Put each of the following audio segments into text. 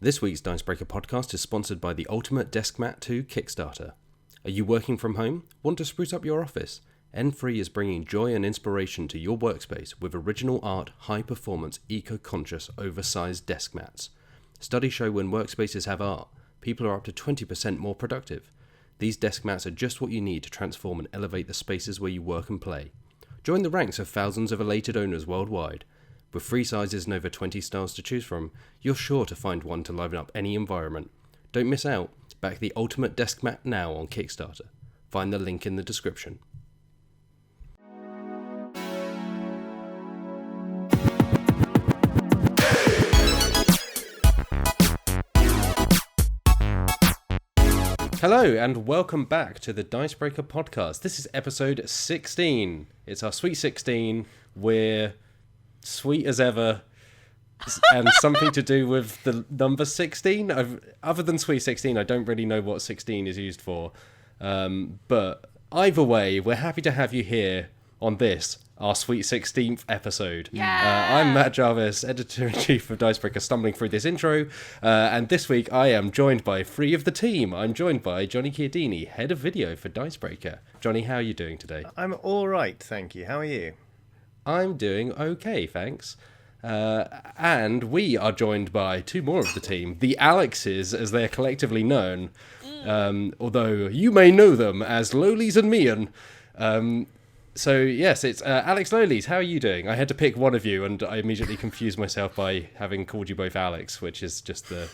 This week's Dicebreaker podcast is sponsored by the Ultimate Desk Mat 2 Kickstarter. Are you working from home? Want to spruce up your office? N3 is bringing joy and inspiration to your workspace with original art, high-performance, eco-conscious, oversized desk mats. Studies show when workspaces have art, people are up to 20% more productive. These desk mats are just what you need to transform and elevate the spaces where you work and play. Join the ranks of thousands of elated owners worldwide. With 3 sizes and over 20 styles to choose from, you're sure to find one to liven up any environment. Don't miss out. Back the Ultimate Desk Mat now on Kickstarter. Find the link in the description. Hello and welcome back to the Dicebreaker podcast. This is episode 16. It's our Sweet 16. We're sweet as ever, and something to do with the number 16. Other than Sweet 16, I don't really know what 16 is used for. But either way, we're happy to have you here on this, our Sweet 16th episode. Yeah. I'm Matt Jarvis, editor-in-chief of Dicebreaker, stumbling through this intro. And this week, I am joined by 3 of the team. I'm joined by Johnny Chiodini, head of video for Dicebreaker. Johnny, how are you doing today? I'm all right, thank you. How are you? I'm doing okay, thanks. And we are joined by 2 more of the team, the Alexes, as they're collectively known, although you may know them as Lolies and Meehan. So yes, it's Alex Lolies. How are you doing? I had to pick one of you, and I immediately confused myself by having called you both Alex, which is just an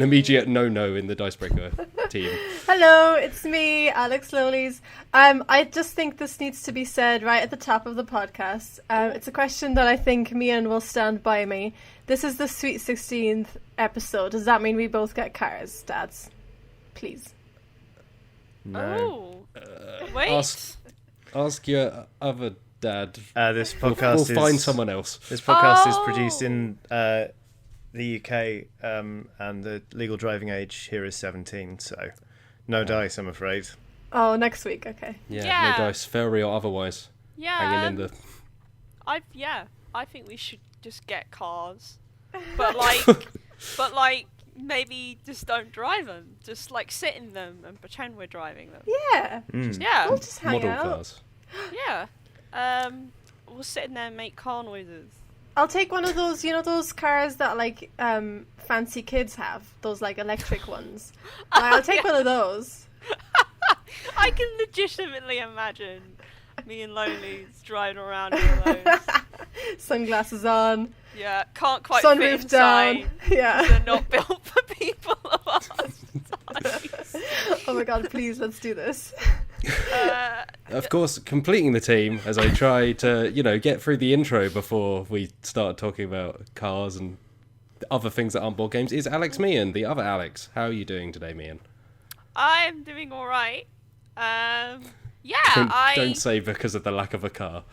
immediate no-no in the Dicebreaker team. Hello, it's me, Alex Lolies. I just think this needs to be said right at the top of the podcast. It's a question that I think Meehan will stand by me. This is the Sweet 16th episode. Does that mean we both get cars, dads? Please. No. Wait. Ask your other dad. This podcast we'll find someone else. This podcast is produced in the UK, and the legal driving age here is 17, so no dice, I'm afraid. Oh, next week, okay. Yeah. No dice, fairy or otherwise. Yeah. Hanging in the... I think we should just get cars. But maybe just don't drive them. Just sit in them and pretend we're driving them. Yeah. Yeah. We'll just hang Model out. cars. Yeah. We'll sit in there and make car noises. I'll take one of those, those cars that fancy kids have, those electric ones. I'll take one of those. I can legitimately imagine me and Lolies driving around in one of those. Sunglasses on. Yeah, can't quite Sunroof fit down. inside. Yeah. They're not built for people of our size. Oh my god, please, let's do this. Of course, completing the team as I try to, get through the intro before we start talking about cars and other things that aren't board games, is Alex Meehan, the other Alex. How are you doing today, Meehan? I'm doing all right. Don't say because of the lack of a car.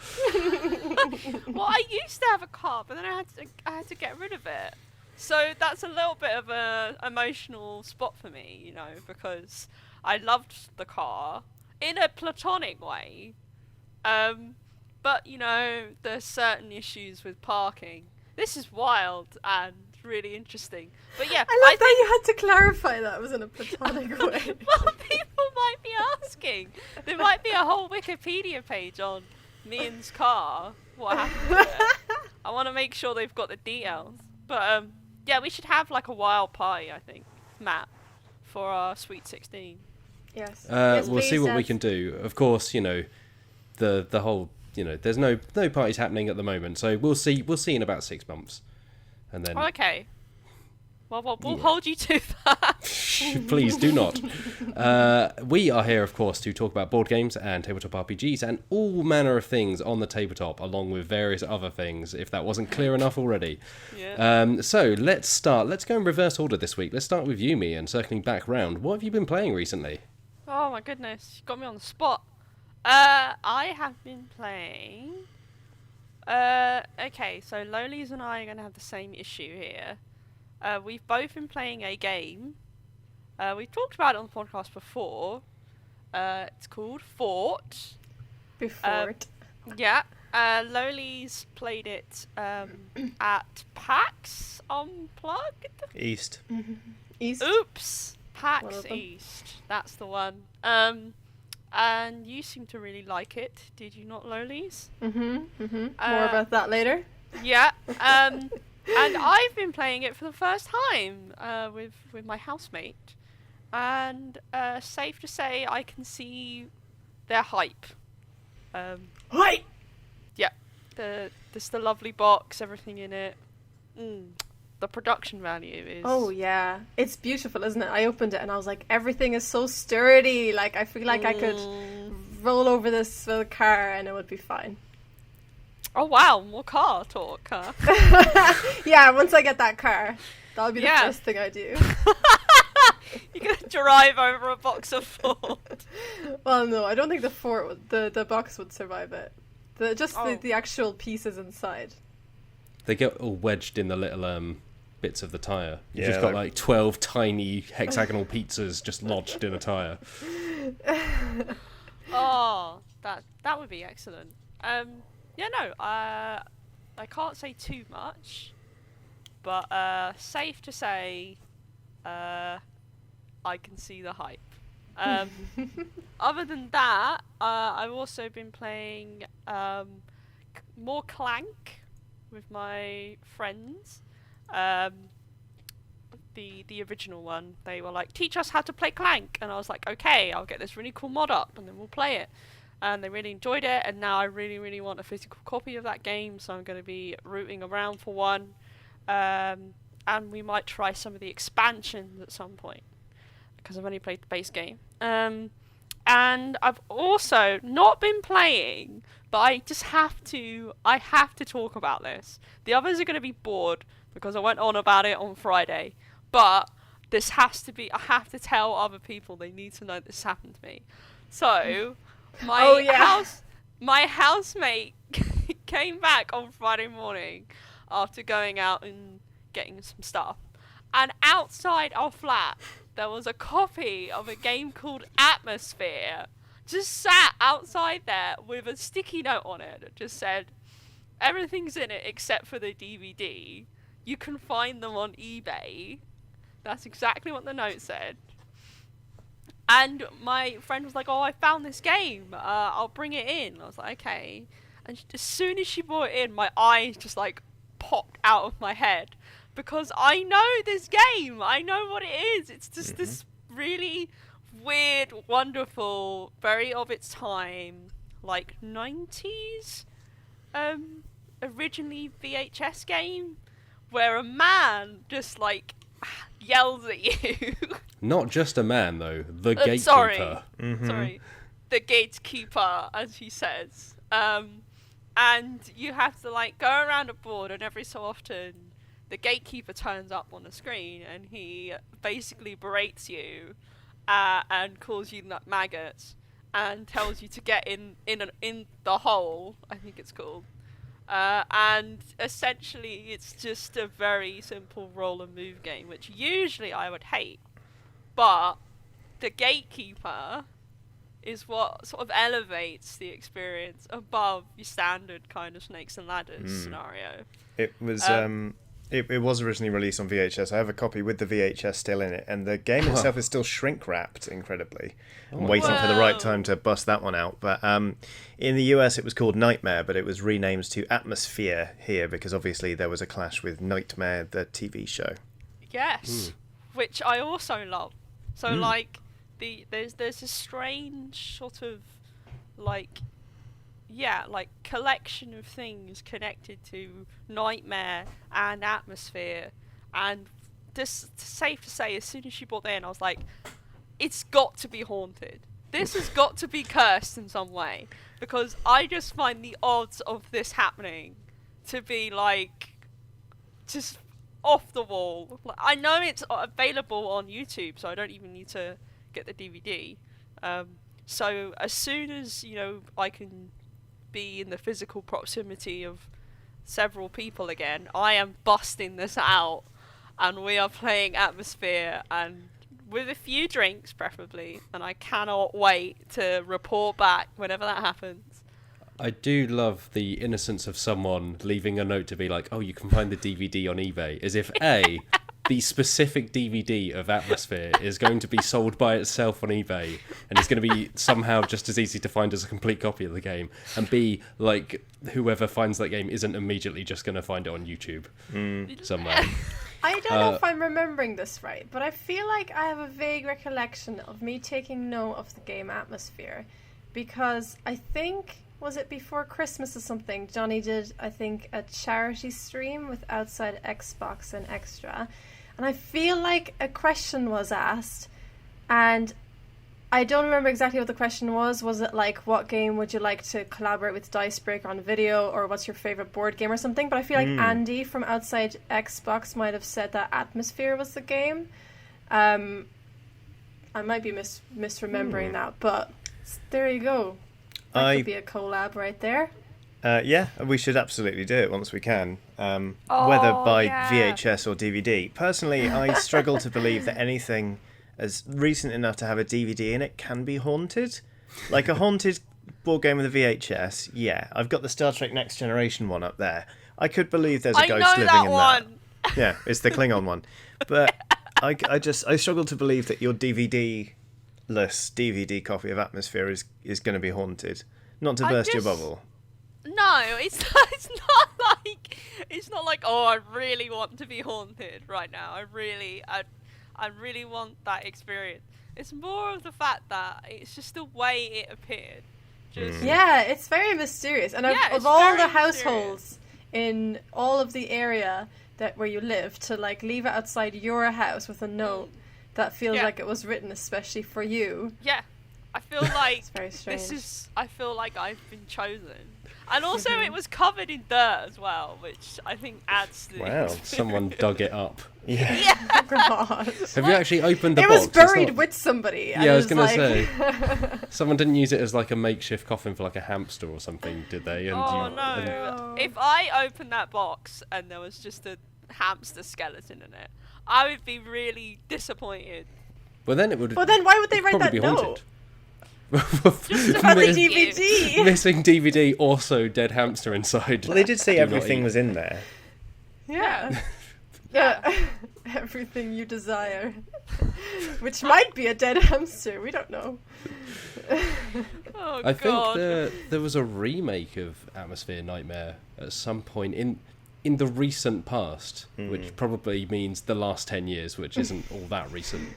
Well, I used to have a car, but then I had to get rid of it. So that's a little bit of a emotional spot for me, because I loved the car in a platonic way. But there's certain issues with parking. This is wild and really interesting. But yeah, I love that you had to clarify that was in a platonic way. Well, people might be asking. There might be a whole Wikipedia page on Meehan's car. What happened to it? I want to make sure they've got the details. But yeah, we should have a wild party, I think, Matt, for our Sweet 16. Yes. We'll see what we can do. Of course, the whole, there's no parties happening at the moment, so we'll see in about 6 months. And then okay. Well, we'll hold you to that. Please do not. We are here, of course, to talk about board games and tabletop RPGs and all manner of things on the tabletop, along with various other things, if that wasn't clear enough already. Yeah. So let's start. Let's go in reverse order this week. Let's start with you, me, and circling back round. What have you been playing recently? Oh my goodness, you got me on the spot. I have been playing... okay, so Lolies and I are going to have the same issue here. We've both been playing a game. We've talked about it on the podcast before. It's called Fort. Before. Yeah. Lolies played it at PAX Unplugged. East. East. Oops, One PAX of them. East. That's the one. And you seem to really like it, did you not, Lolies? More about that later. Yeah. And I've been playing it for the first time with my housemate, and safe to say I can see their hype. Hi. Yeah, just the lovely box, everything in it. The production value is. Oh yeah, it's beautiful, isn't it? I opened it and I was like, everything is so sturdy. Like I feel like I could roll over this with a car and it would be fine. Oh wow, more car talk, huh? Yeah, once I get that car, that'll be the first thing I do. You're gonna drive over a box of Ford. Well, no, I don't think the box would survive it. The actual pieces inside. They get all wedged in the little bits of the tyre. You've Yeah, just got like- like 12 tiny hexagonal pizzas just lodged in a tyre. Oh, that would be excellent. I can't say too much, but safe to say, I can see the hype. Other than that, I've also been playing more Clank with my friends. The original one, they were like, teach us how to play Clank, and I was like, okay, I'll get this really cool mod up and then we'll play it. And they really enjoyed it, and now I really, really want a physical copy of that game, so I'm going to be rooting around for one. And we might try some of the expansions at some point, because I've only played the base game. And I've also not been playing, but I have to talk about this. The others are going to be bored, because I went on about it on Friday. But this has to be, I have to tell other people, they need to know this happened to me. So, my housemate came back on Friday morning after going out and getting some stuff. And outside our flat, there was a copy of a game called ATMOSFEAR just sat outside there with a sticky note on it that just said, everything's in it except for the DVD. You can find them on eBay. That's exactly what the note said. And my friend was like, oh, I found this game. I'll bring it in. I was like, okay. And as soon as she brought it in, my eyes just like popped out of my head. Because I know this game. I know what it is. It's just this really weird, wonderful, very of its time, like 90s, originally VHS game, where a man just like yells at you. Not just a man, though. The gatekeeper. Sorry. The gatekeeper, as he says. And you have to like go around a board, and every so often the gatekeeper turns up on the screen, and he basically berates you and calls you maggots and tells you to get in the hole, I think it's called. And essentially it's just a very simple roll and move game, which usually I would hate. But the gatekeeper is what sort of elevates the experience above your standard kind of snakes and ladders scenario. It was it was originally released on VHS. I have a copy with the VHS still in it, and the game itself is still shrink wrapped incredibly. I'm waiting for the right time to bust that one out. But in the US it was called Nightmare, but it was renamed to ATMOSFEAR here because obviously there was a clash with Nightmare, the TV show. Yes, which I also love. So like there's a strange sort of like collection of things connected to Nightmare and Atmosphere, and just safe to say, as soon as she brought that in, I was like, it's got to be haunted. This has got to be cursed in some way, because I just find the odds of this happening to be like just off the wall. Like, I know it's available on YouTube, so I don't even need to get the DVD. So as soon as I can be in the physical proximity of several people again, I am busting this out, and we are playing Atmosphere, and with a few drinks preferably, and I cannot wait to report back whenever that happens. I do love the innocence of someone leaving a note to be like, oh, you can find the DVD on eBay, as if A, the specific DVD of Atmosphere is going to be sold by itself on eBay and it's going to be somehow just as easy to find as a complete copy of the game, and B, like, whoever finds that game isn't immediately just going to find it on YouTube somewhere. I don't know if I'm remembering this right, but I feel like I have a vague recollection of me taking note of the game Atmosphere, because I think, was it before Christmas or something, Johnny did, I think, a charity stream with Outside Xbox and Extra, and I feel like a question was asked, and I don't remember exactly what the question was. Was it like, what game would you like to collaborate with Dicebreaker on video, or what's your favourite board game or something? But I feel like Andy from Outside Xbox might have said that Atmosphere was the game. I might be misremembering that, but there you go. That could be a collab right there. Yeah, we should absolutely do it once we can, whether by VHS or DVD. Personally, I struggle to believe that anything as recent enough to have a DVD in it can be haunted. Like a haunted board game with a VHS, yeah. I've got the Star Trek Next Generation one up there. I could believe there's a ghost living in that. Yeah, it's the Klingon one. But I struggle to believe that your DVD-less DVD copy of Atmosphere is going to be haunted. Not to burst your bubble. No, it's not like, oh, I really want to be haunted right now. I really want that experience. It's more of the fact that it's just the way it appeared. Yeah, it's very mysterious. And of all the households in all of the area where you live, to like leave it outside your house with a note that feels like it was written especially for you. Yeah, I feel like it's very strange. I feel like I've been chosen. And also it was covered in dirt as well, which I think adds to the experience. Someone dug it up. Yeah. Oh, God. Have you actually opened the box? It was buried with somebody. Yeah, I was going to say. Someone didn't use it as like a makeshift coffin for like a hamster or something, did they? And no. If I opened that box and there was just a hamster skeleton in it, I would be really disappointed. Well, then it would. Well, then why would they write that note? Just about the DVD. Missing DVD, also dead hamster inside. Well, they did say everything was in there. Yeah. Everything you desire. Which might be a dead hamster, we don't know. I think there was a remake of Atmosphere Nightmare at some point in the recent past, which probably means the last 10 years, which isn't all that recent.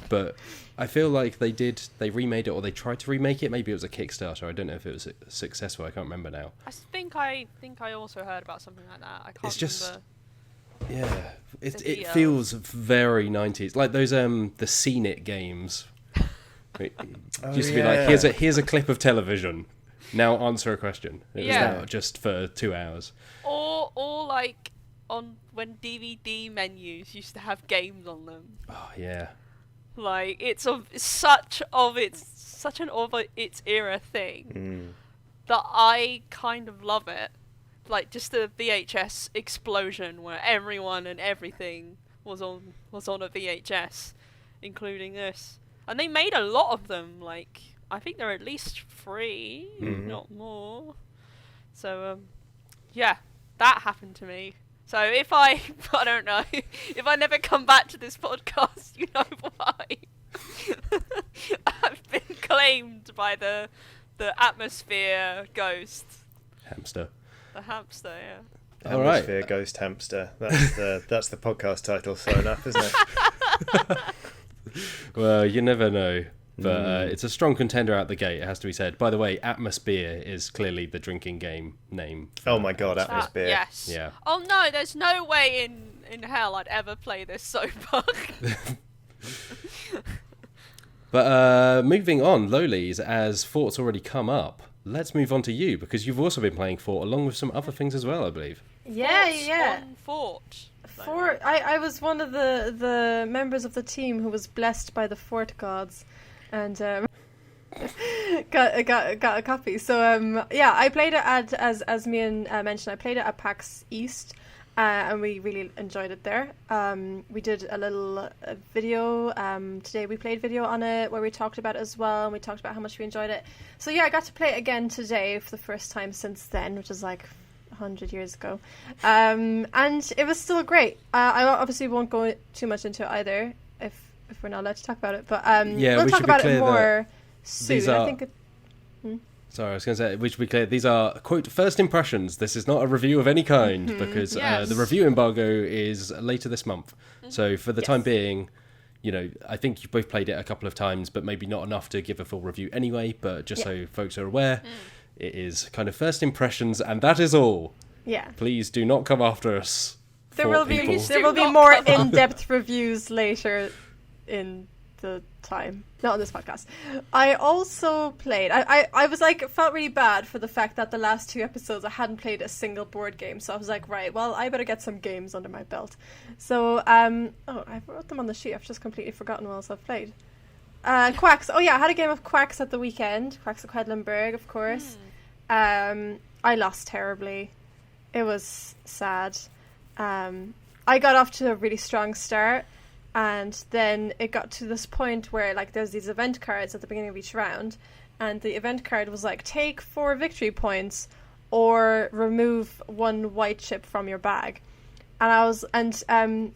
But I feel like they remade it, or they tried to remake it. Maybe it was a Kickstarter. I don't know if it was successful. I can't remember now. I think I also heard about something like that. I can't remember. Yeah, it feels very 90s. Like those the Scene It games. It used to be like, here's a clip of television. Now answer a question. It was now just for 2 hours. Or like when DVD menus used to have games on them. Oh yeah. Like it's such an of its era thing that I kind of love it. Like just the VHS explosion where everyone and everything was on a VHS, including this. And they made a lot of them. Like I think there are at least 3, not more. So that happened to me. So if I don't know, if I never come back to this podcast, you know why. I've been claimed by the Atmosphere ghost. Hamster. The hamster, yeah. Atmosphere Ghost Hamster. That's the podcast title, so enough, isn't it? Well, you never know. But it's a strong contender out the gate, it has to be said. By the way, Atmosphere is clearly the drinking game name. Oh my God, Atmosphere. Yes. Yeah. Oh no, there's no way in hell I'd ever play this sober. But moving on, Lolies, as Fort's already come up, let's move on to you, because you've also been playing Fort along with some other things as well, I believe. Yeah. Fort. I was one of the members of the team who was blessed by the Fort gods. And got a copy. So I played it as Meehan mentioned. I played it at PAX East, and we really enjoyed it there. We did a little video. Today we played video on it where we talked about it as well, and we talked about how much we enjoyed it. So yeah, I got to play it again today for the first time since then, which is like 100 years ago. And it was still great. I obviously won't go too much into it either, if we're not allowed to talk about it. But we'll talk about it more soon. I think Sorry, I was going to say, we should be clear, these are, quote, first impressions. This is not a review of any kind, because the review embargo is later this month. So for the time being, you know, I think you both played it a couple of times, but maybe not enough to give a full review anyway. But just so folks are aware, it is kind of first impressions, and that is all. Yeah. Please do not come after us. There will be more in-depth reviews later in the time, not on this podcast. I also played, I was like, felt really bad for the fact that the last 2 episodes I hadn't played a single board game, so I was like, right, well, I better get some games under my belt. So I wrote them on the sheet. I've just completely forgotten what else I've played. Quacks. Oh yeah, I had a game of Quacks at the weekend. Quacks of Quedlinburg, of course. I lost terribly. It was sad. I got off to a really strong start, and then it got to this point where like there's these event cards at the beginning of each round, and the event card was like, take 4 victory points or remove 1 white chip from your bag. And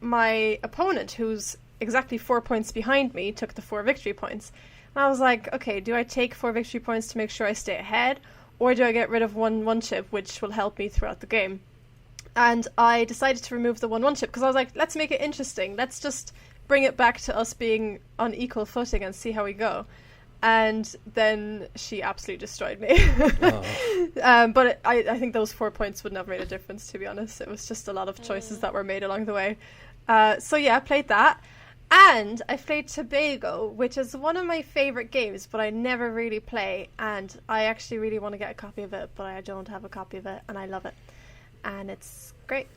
my opponent, who's exactly 4 points behind me, took the 4 victory points. And I was like, okay, do I take 4 victory points to make sure I stay ahead, or do I get rid of one chip, which will help me throughout the game? And I decided to remove the 1 chip because I was like, let's make it interesting. Let's just bring it back to us being on equal footing and see how we go. And then she absolutely destroyed me. But I think those 4 points wouldn't have made a difference, to be honest. It was just a lot of choices that were made along the way. So yeah, I played that. And I played Tobago, which is one of my favourite games, but I never really play. And I actually really want to get a copy of it, but I don't have a copy of it, and I love it. And it's great.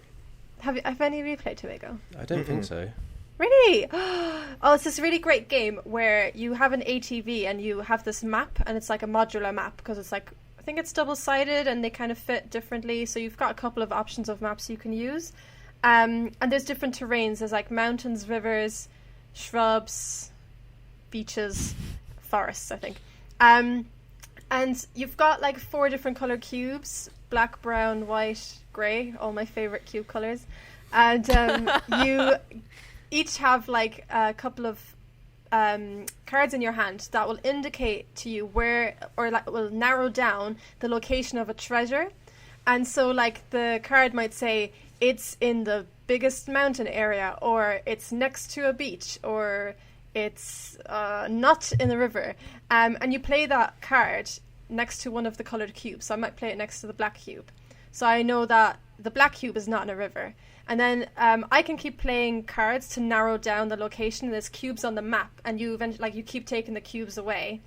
Have any of you played Tobago? I don't think so. Really? Oh, it's this really great game where you have an ATV and you have this map, and it's like a modular map because it's like, I think it's double-sided and they kind of fit differently. So you've got a couple of options of maps you can use. And there's different terrains. There's like mountains, rivers, shrubs, beaches, forests, I think. And you've got like 4 different color cubes: black, brown, white, grey, all my favorite cube colors. And you each have like a couple of cards in your hand that will indicate to you where, or like will narrow down the location of a treasure. And so like the card might say it's in the biggest mountain area, or it's next to a beach, or it's not in the river. And you play that card next to one of the coloured cubes. So I might play it next to the black cube. So I know that the black cube is not in a river. And then I can keep playing cards to narrow down the location. There's cubes on the map, and you eventually, like, you keep taking the cubes away,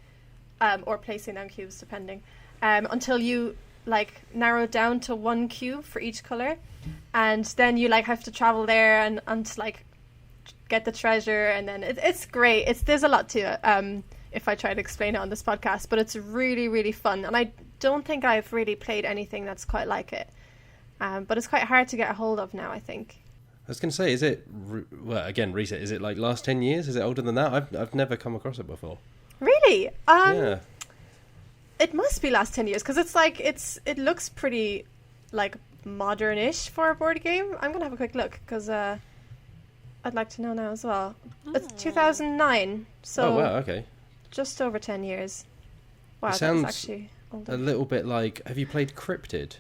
or placing down cubes, depending, until you like narrow down to 1 cube for each color, and then you like have to travel there and like get the treasure, and then it's great. There's a lot to it. If I try to explain it on this podcast, but it's really, really fun, and I don't think I've really played anything that's quite like it. But it's quite hard to get a hold of now, I think. I was going to say, is it, well, again, reset, is it like last 10 years? Is it older than that? I've never come across it before. Really? Yeah. It must be last 10 years, because it's like, it looks pretty, like, modern-ish for a board game. I'm going to have a quick look, because I'd like to know now as well. It's 2009, so... Oh, wow, okay. Just over 10 years. Wow, it that's actually older. A little bit like, have you played Cryptid?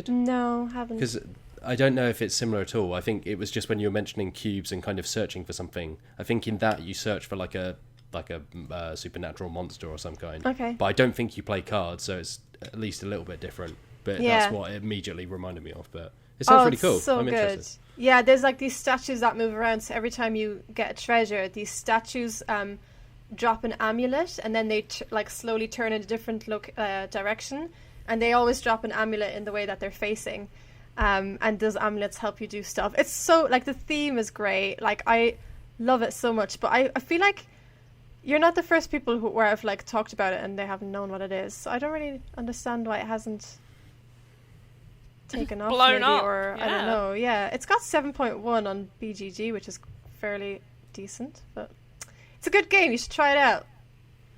No, haven't. Because I don't know if it's similar at all. I think it was just when you were mentioning cubes and kind of searching for something. I think in that you search for like a supernatural monster or some kind. Okay. But I don't think you play cards, so it's at least a little bit different. But that's what it immediately reminded me of. But it sounds really cool. So I'm good. interested. Yeah, there's like these statues that move around. So every time you get a treasure, these statues drop an amulet, and then they like slowly turn in a different direction. And they always drop an amulet in the way that they're facing. And those amulets help you do stuff. It's so, like, the theme is great. Like, I love it so much. But I feel like you're not the first people where I've, like, talked about it and they haven't known what it is. So I don't really understand why it hasn't taken off, Blown maybe, up, or I don't know. Yeah, it's got 7.1 on BGG, which is fairly decent, but it's a good game. You should try it out.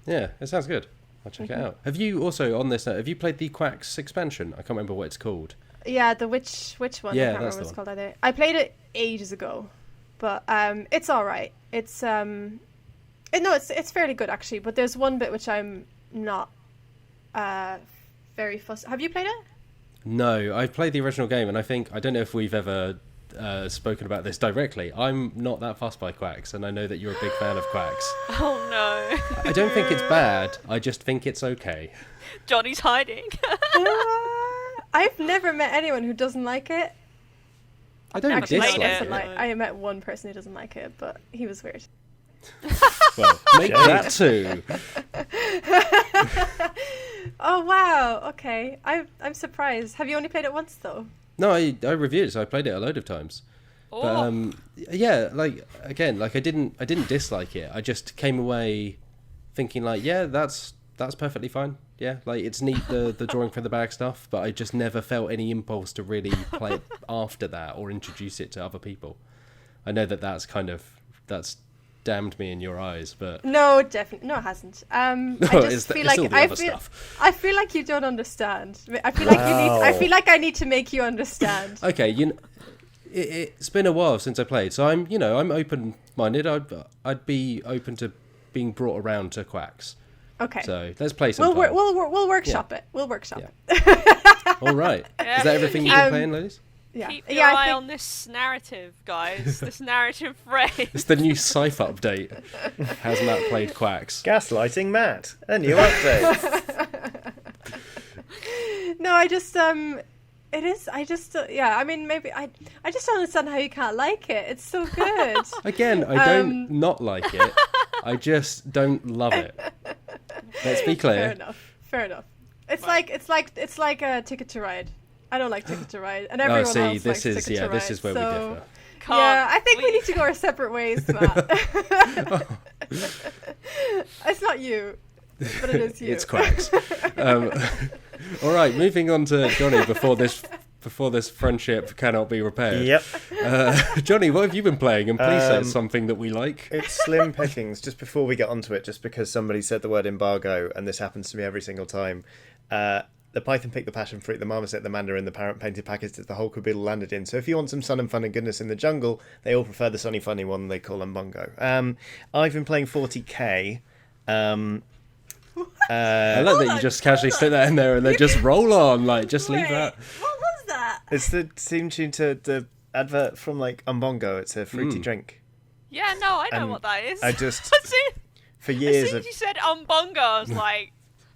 Yeah, it sounds good. I'll check it out. Have you also, on this note, have you played the Quacks expansion? I can't remember what it's called. Yeah, the which one? Yeah, I can't that's remember the what it's one. called either. I played it ages ago, but it's all right. It's it's fairly good actually. But there's one bit which I'm not very fussed. Have you played it? No, I've played the original game, and I don't know if we've ever spoken about this directly. I'm not that fussed by Quacks, and I know that you're a big fan of Quacks. Oh no. I don't think it's bad. I just think it's okay. Johnny's hiding. I've never met anyone who doesn't like it. I don't never dislike played it. it. I met one person who doesn't like it, but he was weird. Well, make that too. Oh wow, okay. I'm surprised. Have you only played it once though? No, I reviewed it, so I played it a load of times. Oh. But yeah, like again, like I didn't dislike it. I just came away thinking like, yeah, that's perfectly fine. Yeah, like it's neat the drawing from the bag stuff, but I just never felt any impulse to really play it after that or introduce it to other people. I know that's damned me in your eyes, but No, definitely no, it hasn't. I just feel like I feel like you don't understand. I feel like I feel like I need to make you understand. Okay, it's been a while since I played, so I'm open-minded. I'd be open to being brought around to Quacks. Okay. So let's play some. We'll workshop it. We'll workshop Yeah. it. All right. Yeah. Is that everything you've been playing, ladies? Yeah. Keep your Yeah, I eye think- on this narrative, guys. This narrative phrase. It's the new Scythe update. Has Matt played Quacks? Gaslighting Matt, a new update. No, I just it is. I just yeah. I mean, maybe I just don't understand how you can't like it. It's so good. Again, I don't not like it. I just don't love it. Let's be clear. Fair enough. It's like a Ticket to Ride. I don't like Ticket to Ride, and everyone else likes Ticket to Ride. This is where we so, differ. Yeah, I think we need to go our separate ways, Matt. It's not you, but it is you. It's Quacks. All right, moving on to Johnny before this friendship cannot be repaired. Yep. Johnny, what have you been playing? And please say it's something that we like. It's slim pickings. Just before we get onto it, just because somebody said the word embargo, and this happens to me every single time. The python picked the passion fruit, the marmoset, the mandarin, the parrot painted package that the whole caboodle landed in. So if you want some sun and fun and goodness in the jungle, they all prefer the sunny funny one they call Umbongo. I've been playing 40k. I like that you just casually stick that in there and then just roll on, like just leave that. What was that? It's the theme tune to the advert from like Umbongo. It's a fruity drink. Yeah, no, I know what that is. I just for As years soon as you said umbongo, I was like,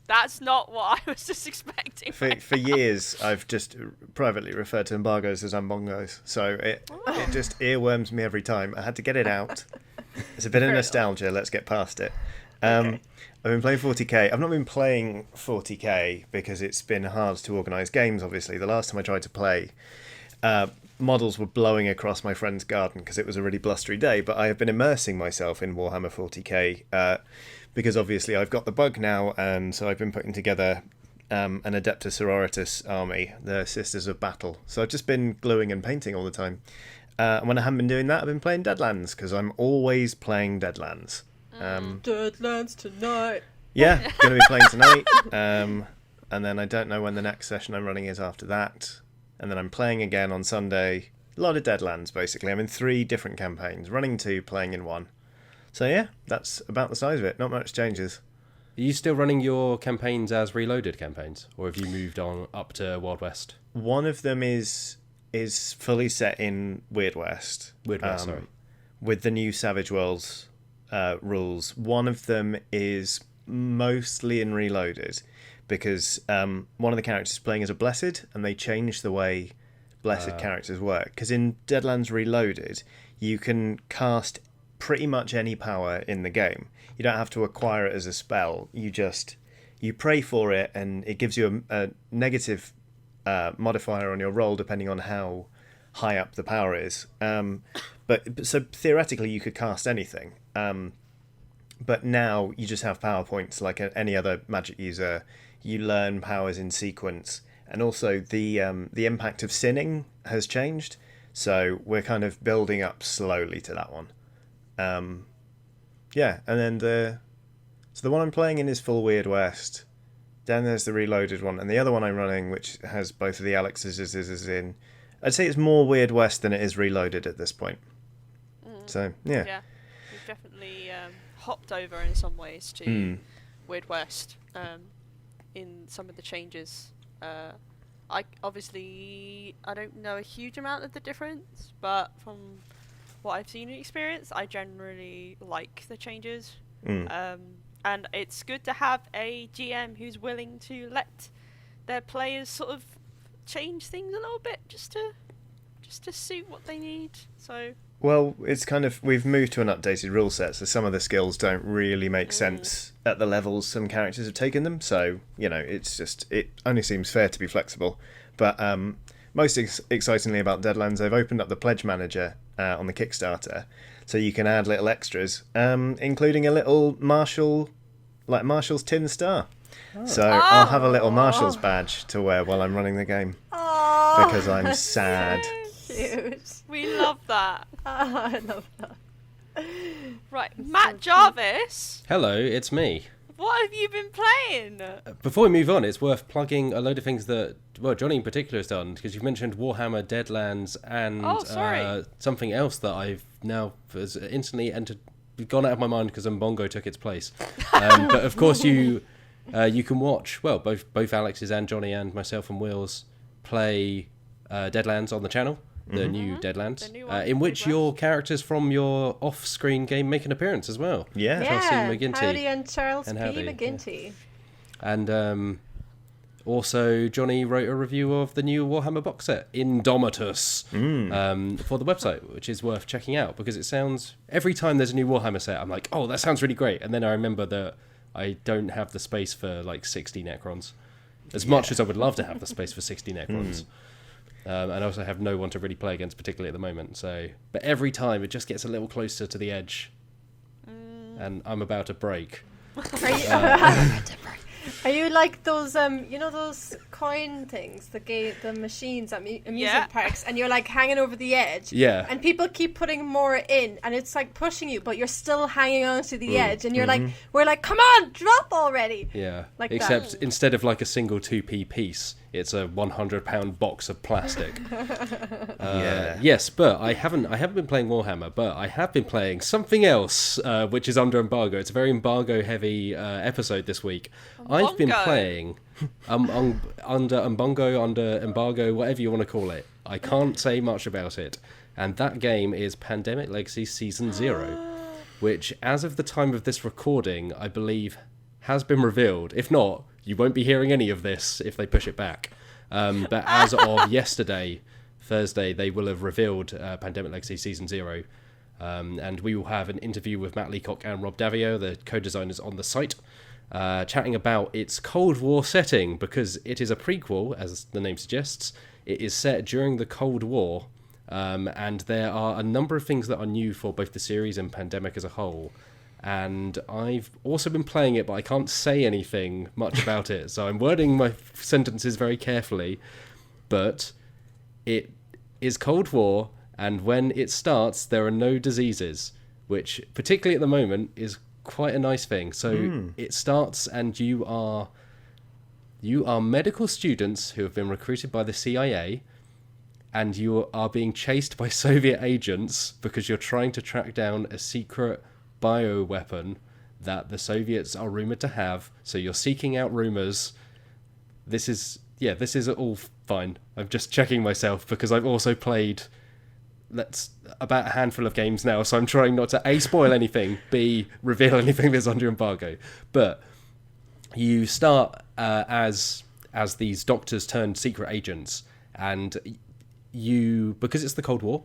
that's not what I was just expecting. for years I've just privately referred to embargoes as umbongos. So it just earworms me every time. I had to get it out. It's a bit of nostalgia. Let's get past it. Okay. I've been playing 40k. I've not been playing 40k because it's been hard to organise games, obviously. The last time I tried to play, models were blowing across my friend's garden because it was a really blustery day, but I have been immersing myself in Warhammer 40k because obviously I've got the bug now, and so I've been putting together an Adeptus Sororitas army, the Sisters of Battle. So I've just been gluing and painting all the time. And when I haven't been doing that, I've been playing Deadlands because I'm always playing Deadlands. Deadlands tonight. Yeah, going to be playing tonight. And then I don't know when the next session I'm running is after that. And then I'm playing again on Sunday. A lot of Deadlands, basically. I'm in 3 different campaigns, running 2, playing in 1. So yeah, that's about the size of it. Not much changes. Are you still running your campaigns as reloaded campaigns, or have you moved on up to Wild West? One of them is fully set in Weird West. Weird West, sorry. With the new Savage Worlds rules. One of them is mostly in Reloaded because one of the characters is playing as a Blessed, and they changed the way Blessed characters work. Because in Deadlands Reloaded, you can cast pretty much any power in the game. You don't have to acquire it as a spell. You pray for it, and it gives you a negative modifier on your roll depending on how high up the power is. But so theoretically, you could cast anything. But now you just have power points like any other magic user. You learn powers in sequence, and also the impact of sinning has changed. So we're kind of building up slowly to that one. Yeah, and then the one I'm playing in is full Weird West. Then there's the Reloaded one, and the other one I'm running, which has both of the Alexes, is in. I'd say it's more Weird West than it is Reloaded at this point. So yeah. Yeah, we've definitely hopped over in some ways to Weird West in some of the changes. I don't know a huge amount of the difference, but from what I've seen and experienced, I generally like the changes. And it's good to have a GM who's willing to let their players sort of change things a little bit just to suit what they need. So well, it's kind of, we've moved to an updated rule set, so some of the skills don't really make sense at the levels some characters have taken them. So, you know, it's just, it only seems fair to be flexible. But most excitingly about Deadlands, they've opened up the Pledge Manager on the Kickstarter, so you can add little extras, including a little Marshall's tin star. So I'll have a little Marshall's badge to wear while I'm running the game, because I'm sad. Cute. we love that. I love that. Right, Matt Jarvis, Hello, it's me. what have you been playing? Before we move on, it's worth plugging a load of things that, well, Johnny in particular has done, because you've mentioned Warhammer, Deadlands, and something else that I've now has instantly gone out of my mind because Mbongo took its place. But of course, you can watch, well, both Alex's and Johnny and myself and Will's play Deadlands on the channel. The new Deadlands, The new one, in which Midwest. your characters from your off-screen game make an appearance as well. Yeah. Chelsea McGinty. Howdy and Charles And P. howdy, McGinty. And also, Johnny wrote a review of the new Warhammer box set, Indomitus, for the website, which is worth checking out, because it sounds, every time there's a new Warhammer set, I'm like, oh, that sounds really great. And then I remember that I don't have the space for like 60 Necrons, as much as I would love to have the space for 60 Necrons. And I also have no one to really play against, particularly at the moment. So, but every time it just gets a little closer to the edge, and I'm about to break. Are you like those you know those coin things, the machines at amusement parks, and you're like hanging over the edge? Yeah. And people keep putting more in, and it's like pushing you, but you're still hanging on to the edge, and you're like, we're like, come on, drop already. Yeah. Like Except that. instead of like a single 2p piece, it's a 100-pound box of plastic. Yeah. Yes, but I haven't been playing Warhammer, but I have been playing something else, which is under embargo. It's a very embargo-heavy episode this week. I've been playing under embargo, whatever you want to call it. I can't say much about it. And that game is Pandemic Legacy Season 0, which, as of the time of this recording, I believe has been revealed. If not, you won't be hearing any of this if they push it back. But as of yesterday, Thursday, they will have revealed Pandemic Legacy Season 0. And we will have an interview with Matt Leacock and Rob Davio, the co-designers on the site, chatting about its Cold War setting, because it is a prequel, as the name suggests. It is set during the Cold War, and there are a number of things that are new for both the series and Pandemic as a whole. And I've also been playing it, but I can't say anything much about it, so I'm wording my sentences very carefully. But it is Cold War, and when it starts, there are no diseases, which, particularly at the moment, is quite a nice thing. So it starts, and you are medical students who have been recruited by the CIA, and you are being chased by Soviet agents because you're trying to track down a secret bioweapon that the Soviets are rumored to have. So you're seeking out rumors. This is all fine. I'm just checking myself because I've also played about a handful of games now, so I'm trying not to A, spoil anything, B, reveal anything that's under embargo. But you start as these doctors turned secret agents, and because it's the Cold War,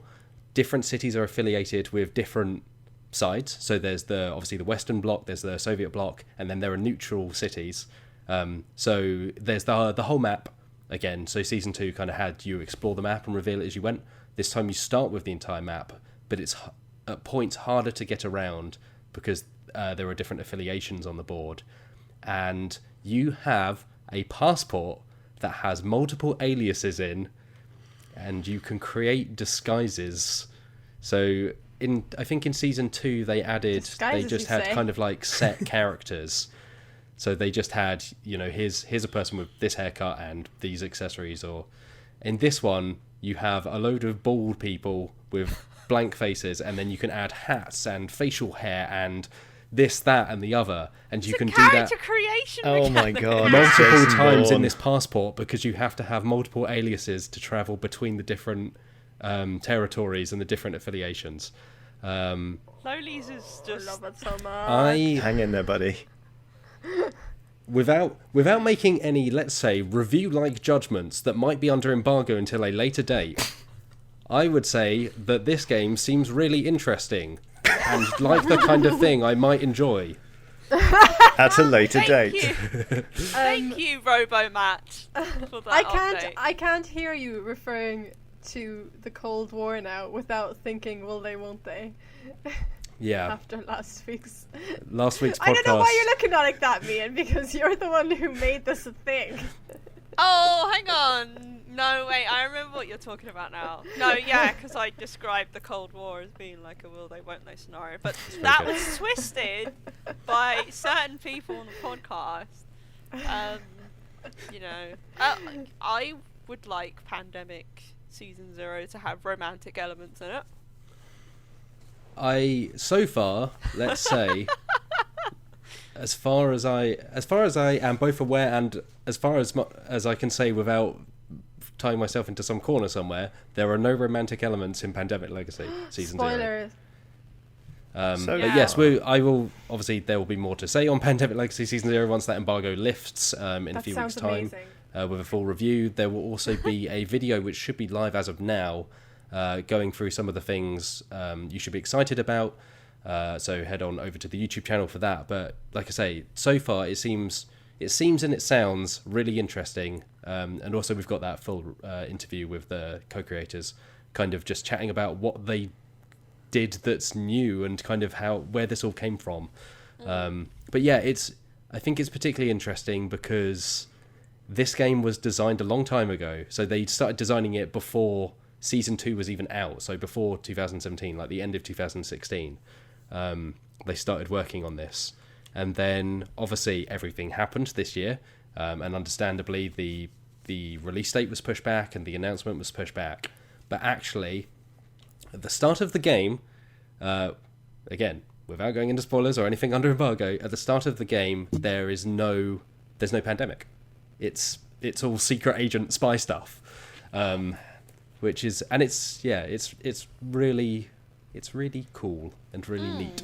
different cities are affiliated with different sides. So there's obviously the Western Bloc, there's the Soviet Bloc, and then there are neutral cities. So there's the whole map again. So Season 2 kind of had you explore the map and reveal it as you went. This time you start with the entire map, but it's at points harder to get around because there are different affiliations on the board. And you have a passport that has multiple aliases in, and you can create disguises. So I think in season 2 they just had kind of like set characters. So they just had, here's a person with this haircut and these accessories. Or in this one, you have a load of bald people with blank faces, and then you can add hats and facial hair and this, that, and the other, and you can do that. Character creation. Oh my god! Multiple times in this passport, because you have to have multiple aliases to travel between the different territories and the different affiliations. Lolies is just. I love it so much. Hang in there, buddy. Without making any, let's say, review-like judgments that might be under embargo until a later date, I would say that this game seems really interesting and like the kind of thing I might enjoy. At a later date. Thank you, RoboMatt, for that update. I can't hear you referring to the Cold War now without thinking, will they, won't they? Yeah. After last week's podcast. I don't know why you're looking at it like that, Meehan, because you're the one who made this a thing. Oh, hang on. No, wait, I remember what you're talking about now. No, yeah, because I described the Cold War as being like a will they, won't they scenario. But that was twisted by certain people on the podcast. I would like Pandemic Season 0 to have romantic elements in it. So far, let's say, as far as I am both aware and as far as I can say without tying myself into some corner somewhere, there are no romantic elements in Pandemic Legacy Season 0. Spoilers. But yes, I will. Obviously, there will be more to say on Pandemic Legacy Season 0 once that embargo lifts in a few weeks' time. With a full review. There will also be a video which should be live as of now, going through some of the things you should be excited about. So head on over to the YouTube channel for that. But like I say, so far it seems and it sounds really interesting. And also we've got that full interview with the co-creators, kind of just chatting about what they did that's new and kind of where this all came from. But yeah, I think it's particularly interesting because this game was designed a long time ago. So they started designing it before Season 2 was even out. So before 2017, like the end of 2016, they started working on this. And then obviously everything happened this year. And understandably, the release date was pushed back and the announcement was pushed back. But actually, at the start of the game, again, without going into spoilers or anything under embargo, at the start of the game, there's no pandemic. It's all secret agent spy stuff, which is, and it's really cool and really neat,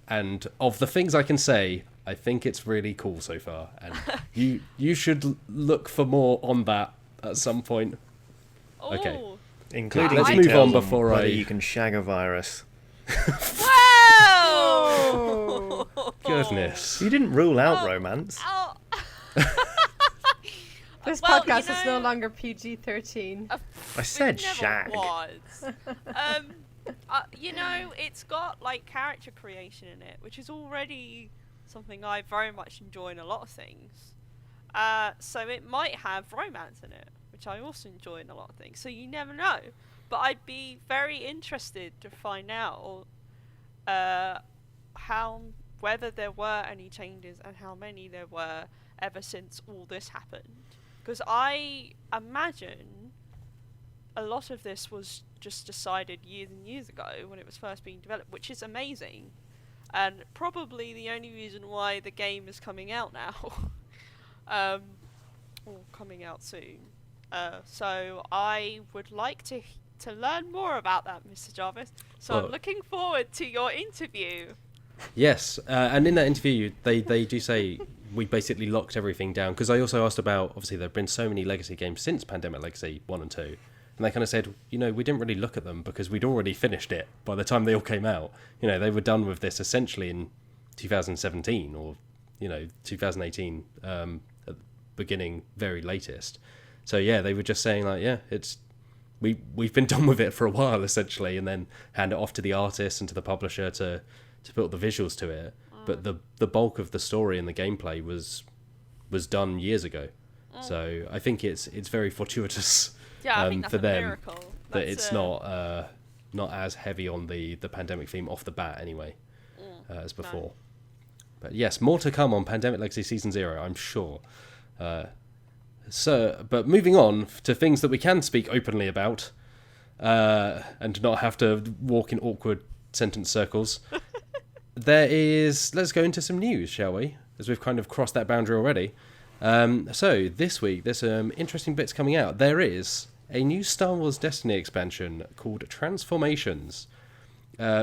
and of the things I can say, I think it's really cool so far, and you should look for more on that at some point. Ooh. Okay, including let's details move on before whether you can shag a virus. Wow! Goodness. You didn't rule out romance. Oh. This Well, podcast is no longer PG-13. I said It never shag. was. It's got like character creation in it, which is already something I very much enjoy in a lot of things. So it might have romance in it, which I also enjoy in a lot of things. So you never know. But I'd be very interested to find out whether there were any changes and how many there were ever since all this happened. Because I imagine a lot of this was just decided years and years ago when it was first being developed, which is amazing. And probably the only reason why the game is coming out now. Or coming out soon. So I would like to learn more about that, Mr. Jarvis. So I'm looking forward to your interview. Yes, and in that interview, they do say we basically locked everything down, because I also asked about, obviously there have been so many Legacy games since Pandemic Legacy 1 and 2, and they kind of said, we didn't really look at them because we'd already finished it by the time they all came out. They were done with this essentially in 2017 or 2018 at the beginning, very latest. So yeah, they were just saying like, we've been done with it for a while essentially, and then hand it off to the artist and to the publisher to put the visuals to it. But the bulk of the story and the gameplay was done years ago. So I think it's very fortuitous Yeah, I think that's for a them miracle. that it's not as heavy on the pandemic theme off the bat anyway as before. No. But yes, more to come on Pandemic Legacy Season 0, I'm sure. But moving on to things that we can speak openly about and not have to walk in awkward sentence circles. Let's go into some news, shall we? As we've kind of crossed that boundary already. So this week, there's some interesting bits coming out. There is a new Star Wars Destiny expansion called Transformations,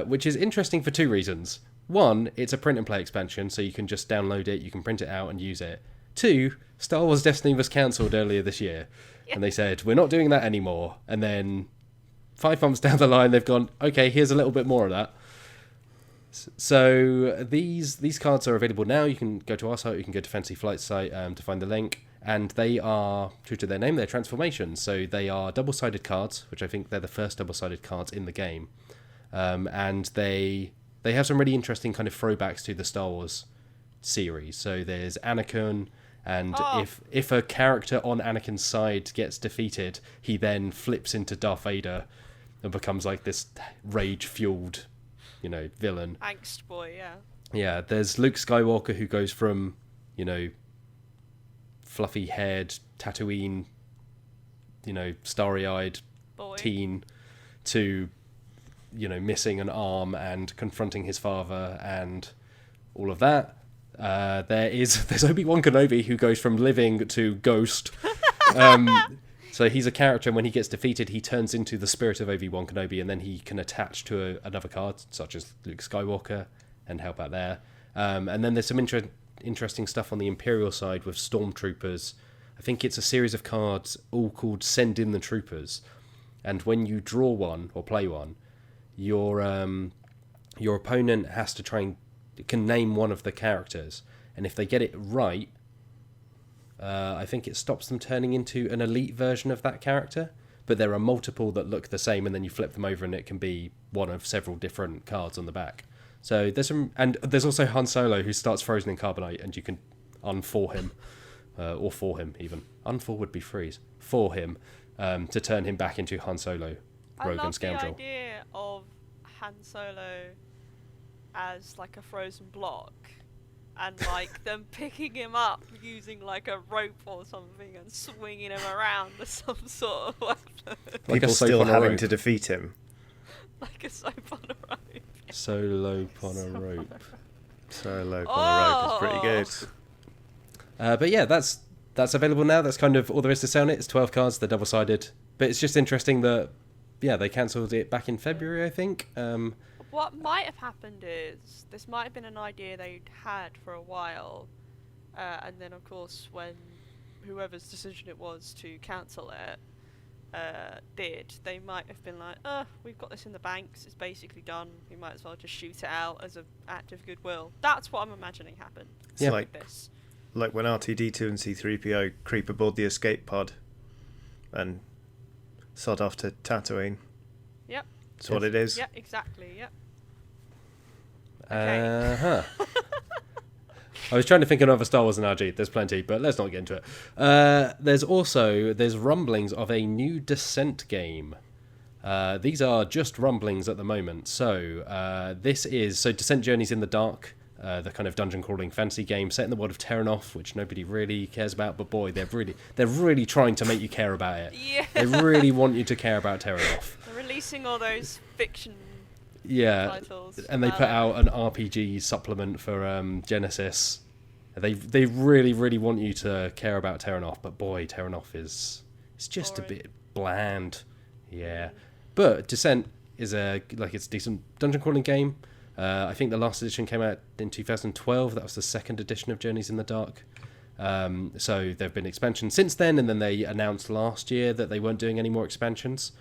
which is interesting for two reasons. One, it's a print and play expansion, so you can just download it, you can print it out and use it. Two, Star Wars Destiny was cancelled earlier this year, and they said, we're not doing that anymore. And then 5 months down the line, they've gone, okay, here's a little bit more of that. So these cards are available now. You can go to our site, you can go to Fantasy Flight's site to find the link. And they are, true to their name, they're transformations. So they are double-sided cards, which I think they're the first double-sided cards in the game. And they have some really interesting kind of throwbacks to the Star Wars series. So there's Anakin, and if a character on Anakin's side gets defeated, he then flips into Darth Vader and becomes like this rage-fueled, villain. Angst boy, yeah. Yeah, there's Luke Skywalker, who goes from, fluffy-haired Tatooine, starry-eyed teen to, missing an arm and confronting his father and all of that. There's Obi-Wan Kenobi, who goes from living to ghost. So he's a character, and when he gets defeated, he turns into the spirit of Obi-Wan Kenobi, and then he can attach to another card, such as Luke Skywalker, and help out there. And then there's some interesting stuff on the Imperial side with Stormtroopers. I think it's a series of cards all called Send in the Troopers. And when you draw one, or play one, your opponent has to can name one of the characters. And if they get it right, I think it stops them turning into an elite version of that character, but there are multiple that look the same, and then you flip them over and it can be one of several different cards on the back. So there's also Han Solo, who starts frozen in carbonite, and you can unfor him, or for him even. Unfor would be freeze. For him, to turn him back into Han Solo, rogue and scoundrel. I love the idea of Han Solo as like a frozen block. And like them picking him up using like a rope or something and swinging him around with some sort of weapon. People still having to defeat him. Like a soap on a rope. Solo on a rope. Solo on a rope is pretty good. But yeah, that's available now. That's kind of all there is to say on it. It's 12 cards. They're double-sided. But it's just interesting that, they cancelled it back in February, I think. What might have happened is this might have been an idea they'd had for a while, and then of course when whoever's decision it was to cancel it they might have been like, we've got this in the banks, it's basically done, we might as well just shoot it out as an act of goodwill. That's what I'm imagining happened. It's like when RTD2 and C-3PO creep aboard the escape pod and sod off to Tatooine. Yep. That's what it is. Yeah, exactly. Yep. Okay. I was trying to think of another Star Wars analogy. There's plenty, but let's not get into it. There's rumblings of a new Descent game. These are just rumblings at the moment. So Descent Journeys in the Dark, the kind of dungeon crawling fantasy game set in the world of Terranoff, which nobody really cares about, but boy, they're really trying to make you care about it. Yeah. They really want you to care about Terranoff. They're releasing all those fiction titles. And they put out an RPG supplement for Genesis. They really, really want you to care about Terranoff, but boy, Terranoff is just boring. A bit bland. Yeah. But Descent is it's a decent dungeon crawling game. I think the last edition came out in 2012. That was the second edition of Journeys in the Dark. So there have been expansions since then, and then they announced last year that they weren't doing any more expansions.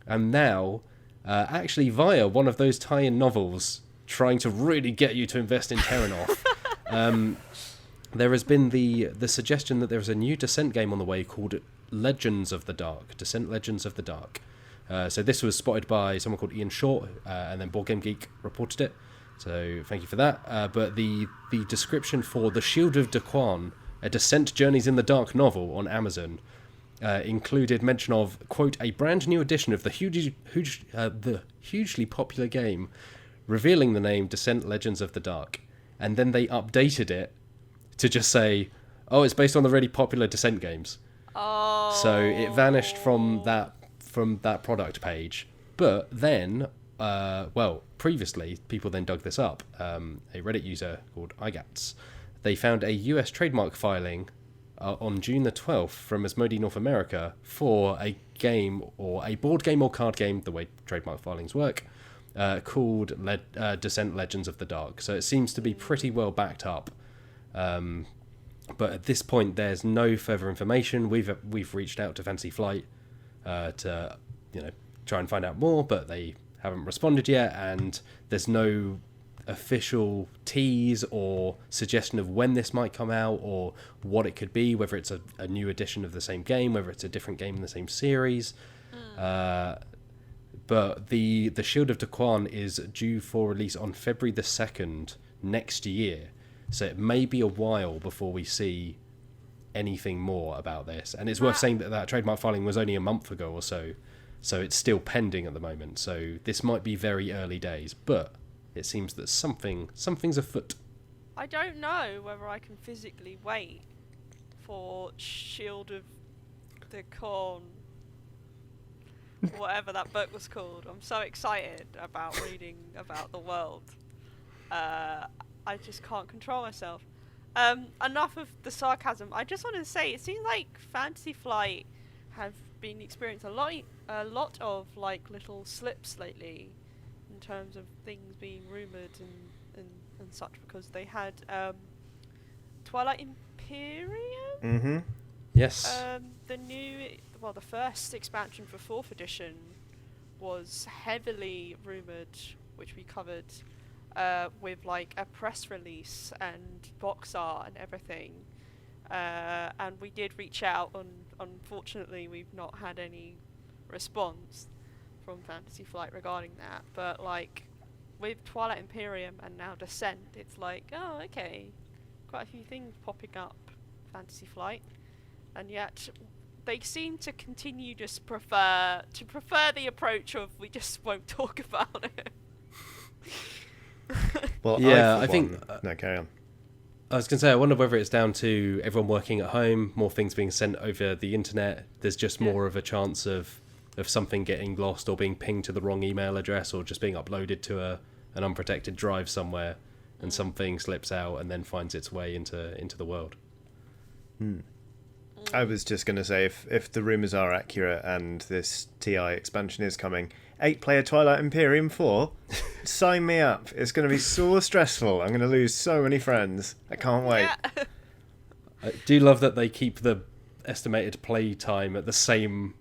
And now, actually via one of those tie-in novels, trying to really get you to invest in Terranoff, there has been the suggestion that there is a new Descent game on the way called Legends of the Dark, Descent Legends of the Dark. So this was spotted by someone called Ian Short, and then Board Game Geek reported it. So thank you for that. But the description for the Shield of Daquan a Descent Journeys in the Dark novel on Amazon, included mention of, quote, a brand new edition of the hugely popular game, revealing the name Descent Legends of the Dark. And then they updated it to just say, oh, it's based on the really popular Descent games. Oh. So it vanished from that product page. But then, previously, people then dug this up. A Reddit user called IGATS, they found a US trademark filing on June the 12th from Asmodee North America for a game, or a board game or card game, the way trademark filings work, called Descent Legends of the Dark. So it seems to be pretty well backed up. But at this point, there's no further information. We've reached out to Fantasy Flight to try and find out more, but they haven't responded yet, and there's no official tease or suggestion of when this might come out or what it could be, whether it's a new edition of the same game, whether it's a different game in the same series. But the Shield of Daquan is due for release on February the 2nd next year, so it may be a while before we see anything more about this. And it's worth saying that trademark filing was only a month ago or so it's still pending at the moment, so this might be very early days, but it seems that something's afoot. I don't know whether I can physically wait for Shield of the Corn, whatever that book was called. I'm so excited about reading about the world. I just can't control myself. Enough of the sarcasm. I just want to say, it seems like Fantasy Flight have been experiencing a lot of like little slips lately in terms of things being rumoured and such, because they had Twilight Imperium? Mm-hmm. Yes. The first expansion for 4th edition was heavily rumoured, which we covered, with like a press release and box art and everything. And we did reach out, and unfortunately we've not had any response from Fantasy Flight regarding that. But like with Twilight Imperium and now Descent, it's like, oh, okay, quite a few things popping up Fantasy Flight, and yet they seem to continue just prefer the approach of we just won't talk about it. Well, yeah, I think no, carry on. I was going to say, I wonder whether it's down to everyone working at home, more things being sent over the internet. There's just more of a chance of something getting lost or being pinged to the wrong email address, or just being uploaded to an unprotected drive somewhere, and something slips out and then finds its way into the world. I was just going to say, if the rumours are accurate and this TI expansion is coming, 8-player Twilight Imperium 4, sign me up. It's going to be so stressful. I'm going to lose so many friends. I can't wait. Yeah. I do love that they keep the estimated play time at the same.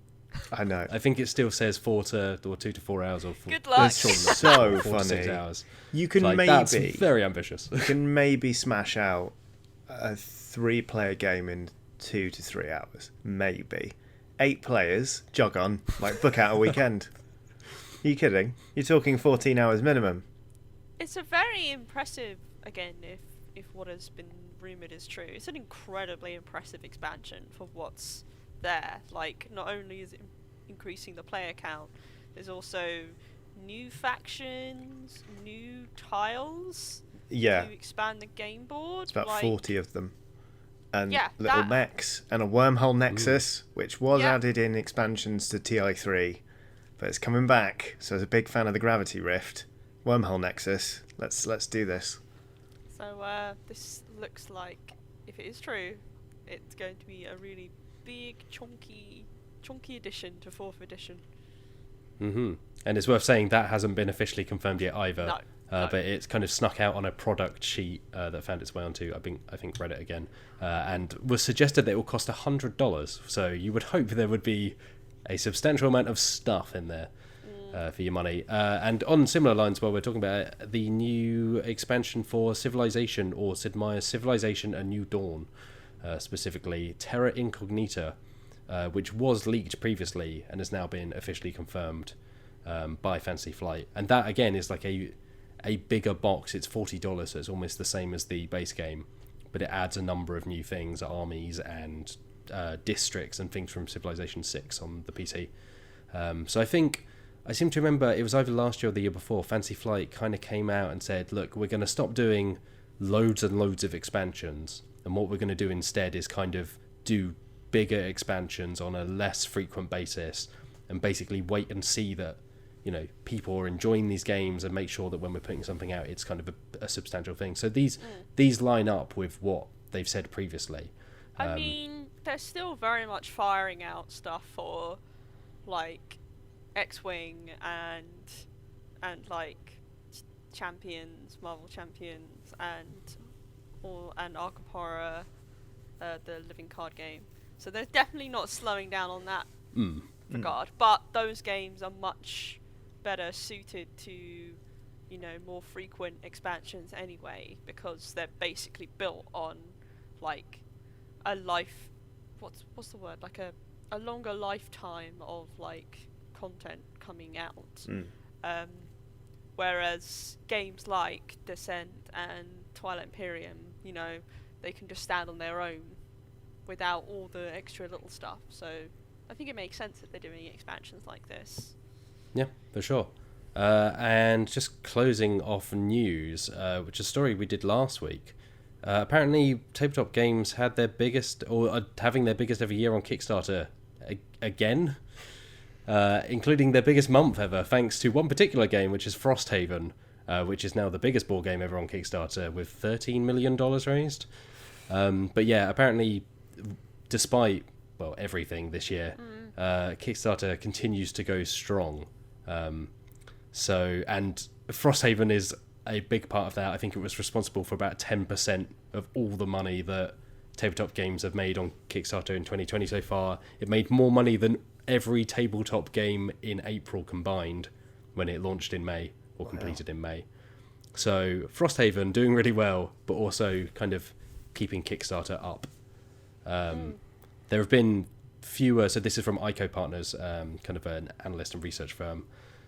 I know. I think it still says 2 to 4 hours, or Good luck. It's so 4 to 6 funny. hours. You can That's maybe very ambitious. you can maybe smash out a 3-player game in 2 to 3 hours. Maybe 8 players, jog on, like book out a weekend. Are you kidding? You're talking 14 hours minimum. It's a very impressive, again, if what has been rumoured is true, it's an incredibly impressive expansion for what's there. Like, not only is it increasing the player count, there's also new factions, new tiles Yeah. to expand the game board. It's about like, 40 of them. And Yeah, little that- mechs and a wormhole nexus, which was Yeah. added in expansions to TI3, but it's coming back. So I was a big fan of the Gravity Rift. Wormhole nexus. Let's do this. So this looks like, if it is true, it's going to be a really big, chunky addition to 4th edition. Mm-hmm. And it's worth saying that hasn't been officially confirmed yet either. No. But it's kind of snuck out on a product sheet that found its way onto, I think Reddit again, and was suggested that it will cost $100. So you would hope there would be a substantial amount of stuff in there for your money. And on similar lines, while we're talking about it, the new expansion for Civilization, or Sid Meier's Civilization: A New Dawn, specifically Terra Incognita, which was leaked previously and has now been officially confirmed by Fantasy Flight. And that again is like a bigger box. It's $40, so it's almost the same as the base game, but it adds a number of new things, armies and districts and things from Civilization 6 on the PC. So I seem to remember it was either last year or the year before, Fantasy Flight kind of came out and said, look, we're going to stop doing loads and loads of expansions, and what we're going to do instead is kind of do bigger expansions on a less frequent basis, and basically wait and see that, you know, people are enjoying these games, and make sure that when we're putting something out, it's kind of a substantial thing. So these line up with what they've said previously. I mean, they're still very much firing out stuff for, like, X-Wing and like Champions, Marvel Champions, and Ark of Horror, the living card game. So they're definitely not slowing down on that regard. But those games are much better suited to, you know, more frequent expansions anyway, because they're basically built on like a life. What's the word? Like a longer lifetime of like content coming out. Whereas games like Descent and Twilight Imperium, you know, they can just stand on their own without all the extra little stuff. So I think it makes sense that they're doing expansions like this. Yeah, for sure. And just closing off news, which is a story we did last week. Apparently, Tabletop Games had their biggest, or are having their biggest ever year on Kickstarter again. Including their biggest month ever, thanks to one particular game, which is Frosthaven, which is now the biggest board game ever on Kickstarter, with $13 million raised. But yeah, apparently, despite, well, everything this year, Kickstarter continues to go strong. And Frosthaven is a big part of that. I think it was responsible for about 10% of all the money that Tabletop Games have made on Kickstarter in 2020 so far. It made more money than every tabletop game in April combined when it launched in May, or completed in May. So Frosthaven doing really well, but also kind of keeping Kickstarter up. There have been fewer, so this is from ICO Partners, kind of an analyst and research firm.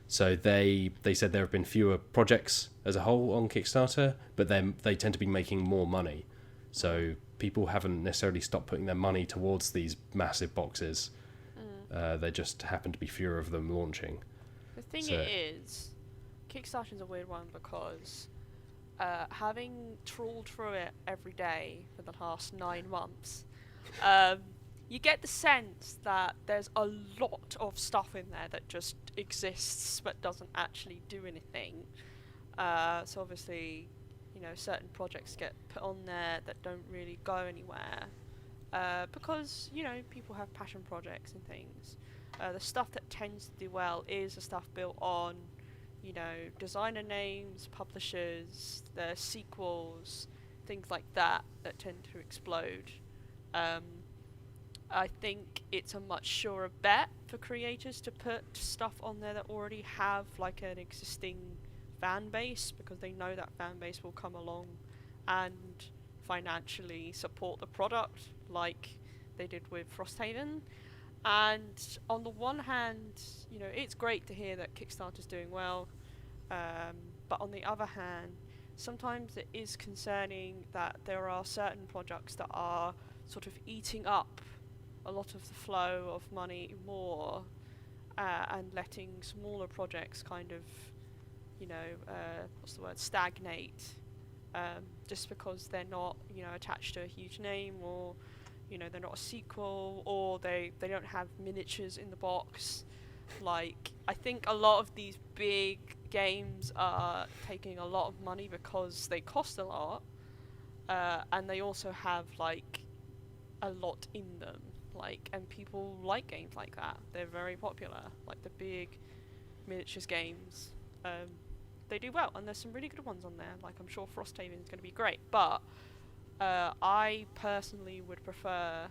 So they said there have been fewer projects as a whole on Kickstarter, but then they tend to be making more money. So people haven't necessarily stopped putting their money towards these massive boxes. There just happen to be fewer of them launching. The thing is, Kickstarter's a weird one because having trawled through it every day for the last 9 months, you get the sense that there's a lot of stuff in there that just exists but doesn't actually do anything. So obviously, you know, certain projects get put on there that don't really go anywhere. Because, you know, people have passion projects and things. The stuff that tends to do well is the stuff built on, you know, designer names, publishers, the sequels, things like that tend to explode. I think it's a much surer bet for creators to put stuff on there that already have like an existing fan base, because they know that fan base will come along and financially support the product like they did with Frosthaven. And on the one hand, you know, it's great to hear that Kickstarter's doing well, but on the other hand, sometimes it is concerning that there are certain projects that are sort of eating up a lot of the flow of money more, and letting smaller projects kind of, you know, stagnate, just because they're not, you know, attached to a huge name, or, you know, they're not a sequel, or they don't have miniatures in the box. Like, I think a lot of these big games are taking a lot of money because they cost a lot, and they also have like a lot in them. Like, and people like games like that. They're very popular. Like the big miniatures games, they do well, and there's some really good ones on there. Like, I'm sure Frosthaven is going to be great, but I personally would prefer.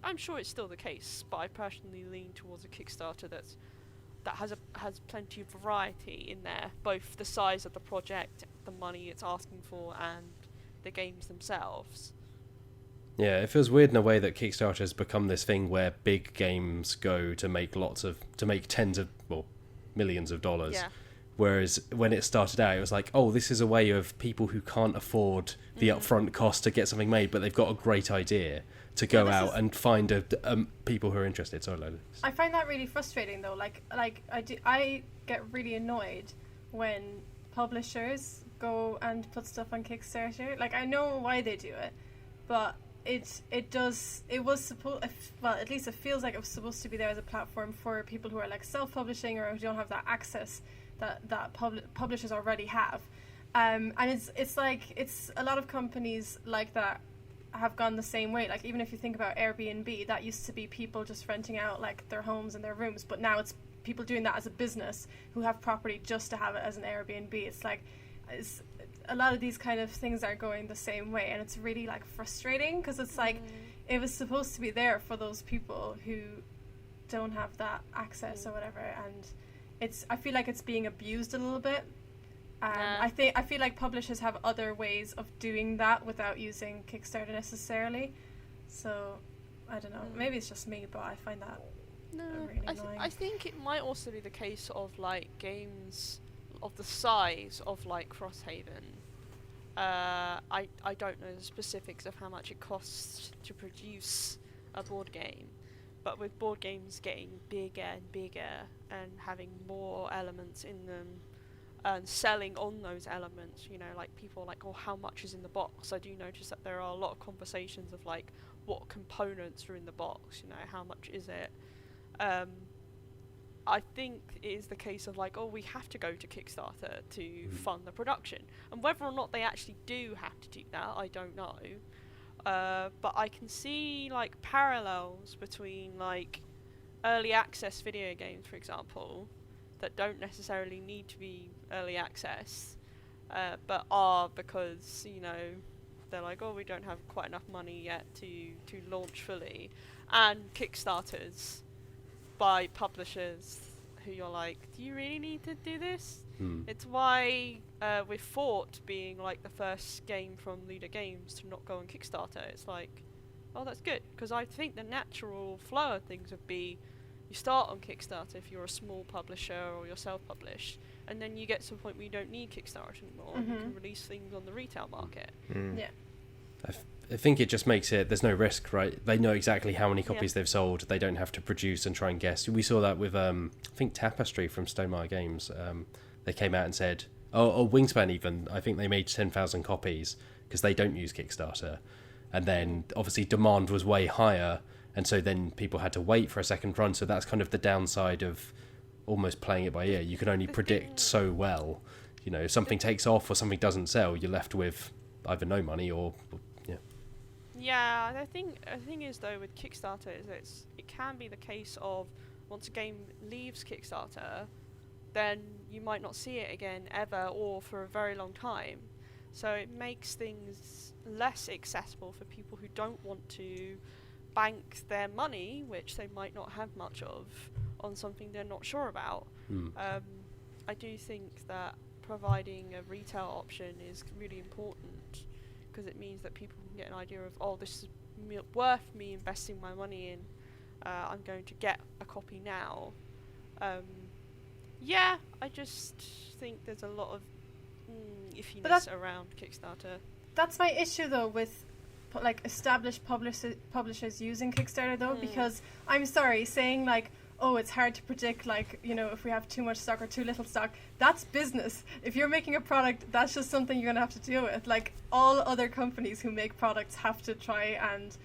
I'm sure it's still the case, but I personally lean towards a Kickstarter that has plenty of variety in there, both the size of the project, the money it's asking for, and the games themselves. Yeah, it feels weird in a way that Kickstarter has become this thing where big games go to make tens of, well, millions of dollars. Yeah. Whereas when it started out, it was like, oh, this is a way of people who can't afford the upfront cost to get something made, but they've got a great idea to go out and find people who are interested. Sorry, Lola. I find that really frustrating, though. Like I get really annoyed when publishers go and put stuff on Kickstarter. Like, I know why they do it, but at least it feels like it was supposed to be there as a platform for people who are like self-publishing or who don't have that access that publishers already have, and it's like it's a lot of companies like that have gone the same way. Like, even if you think about Airbnb, that used to be people just renting out like their homes and their rooms, but now it's people doing that as a business who have property just to have it as an Airbnb. It's like a lot of these kind of things are going the same way, and it's really like frustrating because it's like it was supposed to be there for those people who don't have that access or whatever, and I feel like it's being abused a little bit. I feel like publishers have other ways of doing that without using Kickstarter necessarily. So I don't know. Maybe it's just me, but I find that really annoying. I think it might also be the case of like games of the size of like Frosthaven. I don't know the specifics of how much it costs to produce a board game, but with board games getting bigger and bigger and having more elements in them and selling on those elements, you know, like people are like, oh, how much is in the box? I do notice that there are a lot of conversations of like what components are in the box, you know, how much is it? I think it is the case of like, oh, we have to go to Kickstarter to fund the production, and whether or not they actually do have to do that, I don't know. But I can see like parallels between like early access video games, for example, that don't necessarily need to be early access, but are because, you know, they're like, oh, we don't have quite enough money yet to launch fully, and Kickstarters by publishers who you're like, do you really need to do this? It's why with Fort being like the first game from Leader Games to not go on Kickstarter, it's like, oh, that's good, because I think the natural flow of things would be you start on Kickstarter if you're a small publisher or you're self-published, and then you get to a point where you don't need Kickstarter anymore, and you can release things on the retail market. Yeah. I think it just makes it, there's no risk, right? They know exactly how many copies they've sold. They don't have to produce and try and guess. We saw that with, I think, Tapestry from Stonemaier Games. They came out and said, Wingspan even, I think they made 10,000 copies because they don't use Kickstarter. And then, obviously, demand was way higher, and so then people had to wait for a second run. So that's kind of the downside of almost playing it by ear. You can only predict so well. You know, if something takes off or something doesn't sell, you're left with either no money or... Yeah, the thing is though with Kickstarter is it can be the case of once a game leaves Kickstarter, then you might not see it again ever or for a very long time. So it makes things less accessible for people who don't want to bank their money, which they might not have much of, on something they're not sure about. I do think that providing a retail option is really important, because it means that people can get an idea of, oh, this is worth me investing my money in. I'm going to get a copy now. I just think there's a lot of iffiness around Kickstarter. That's my issue, though, with like established publishers using Kickstarter, though, because I'm sorry, saying like, oh, it's hard to predict, like, you know, if we have too much stock or too little stock. That's business. If you're making a product, that's just something you're going to have to deal with. Like, all other companies who make products have to try and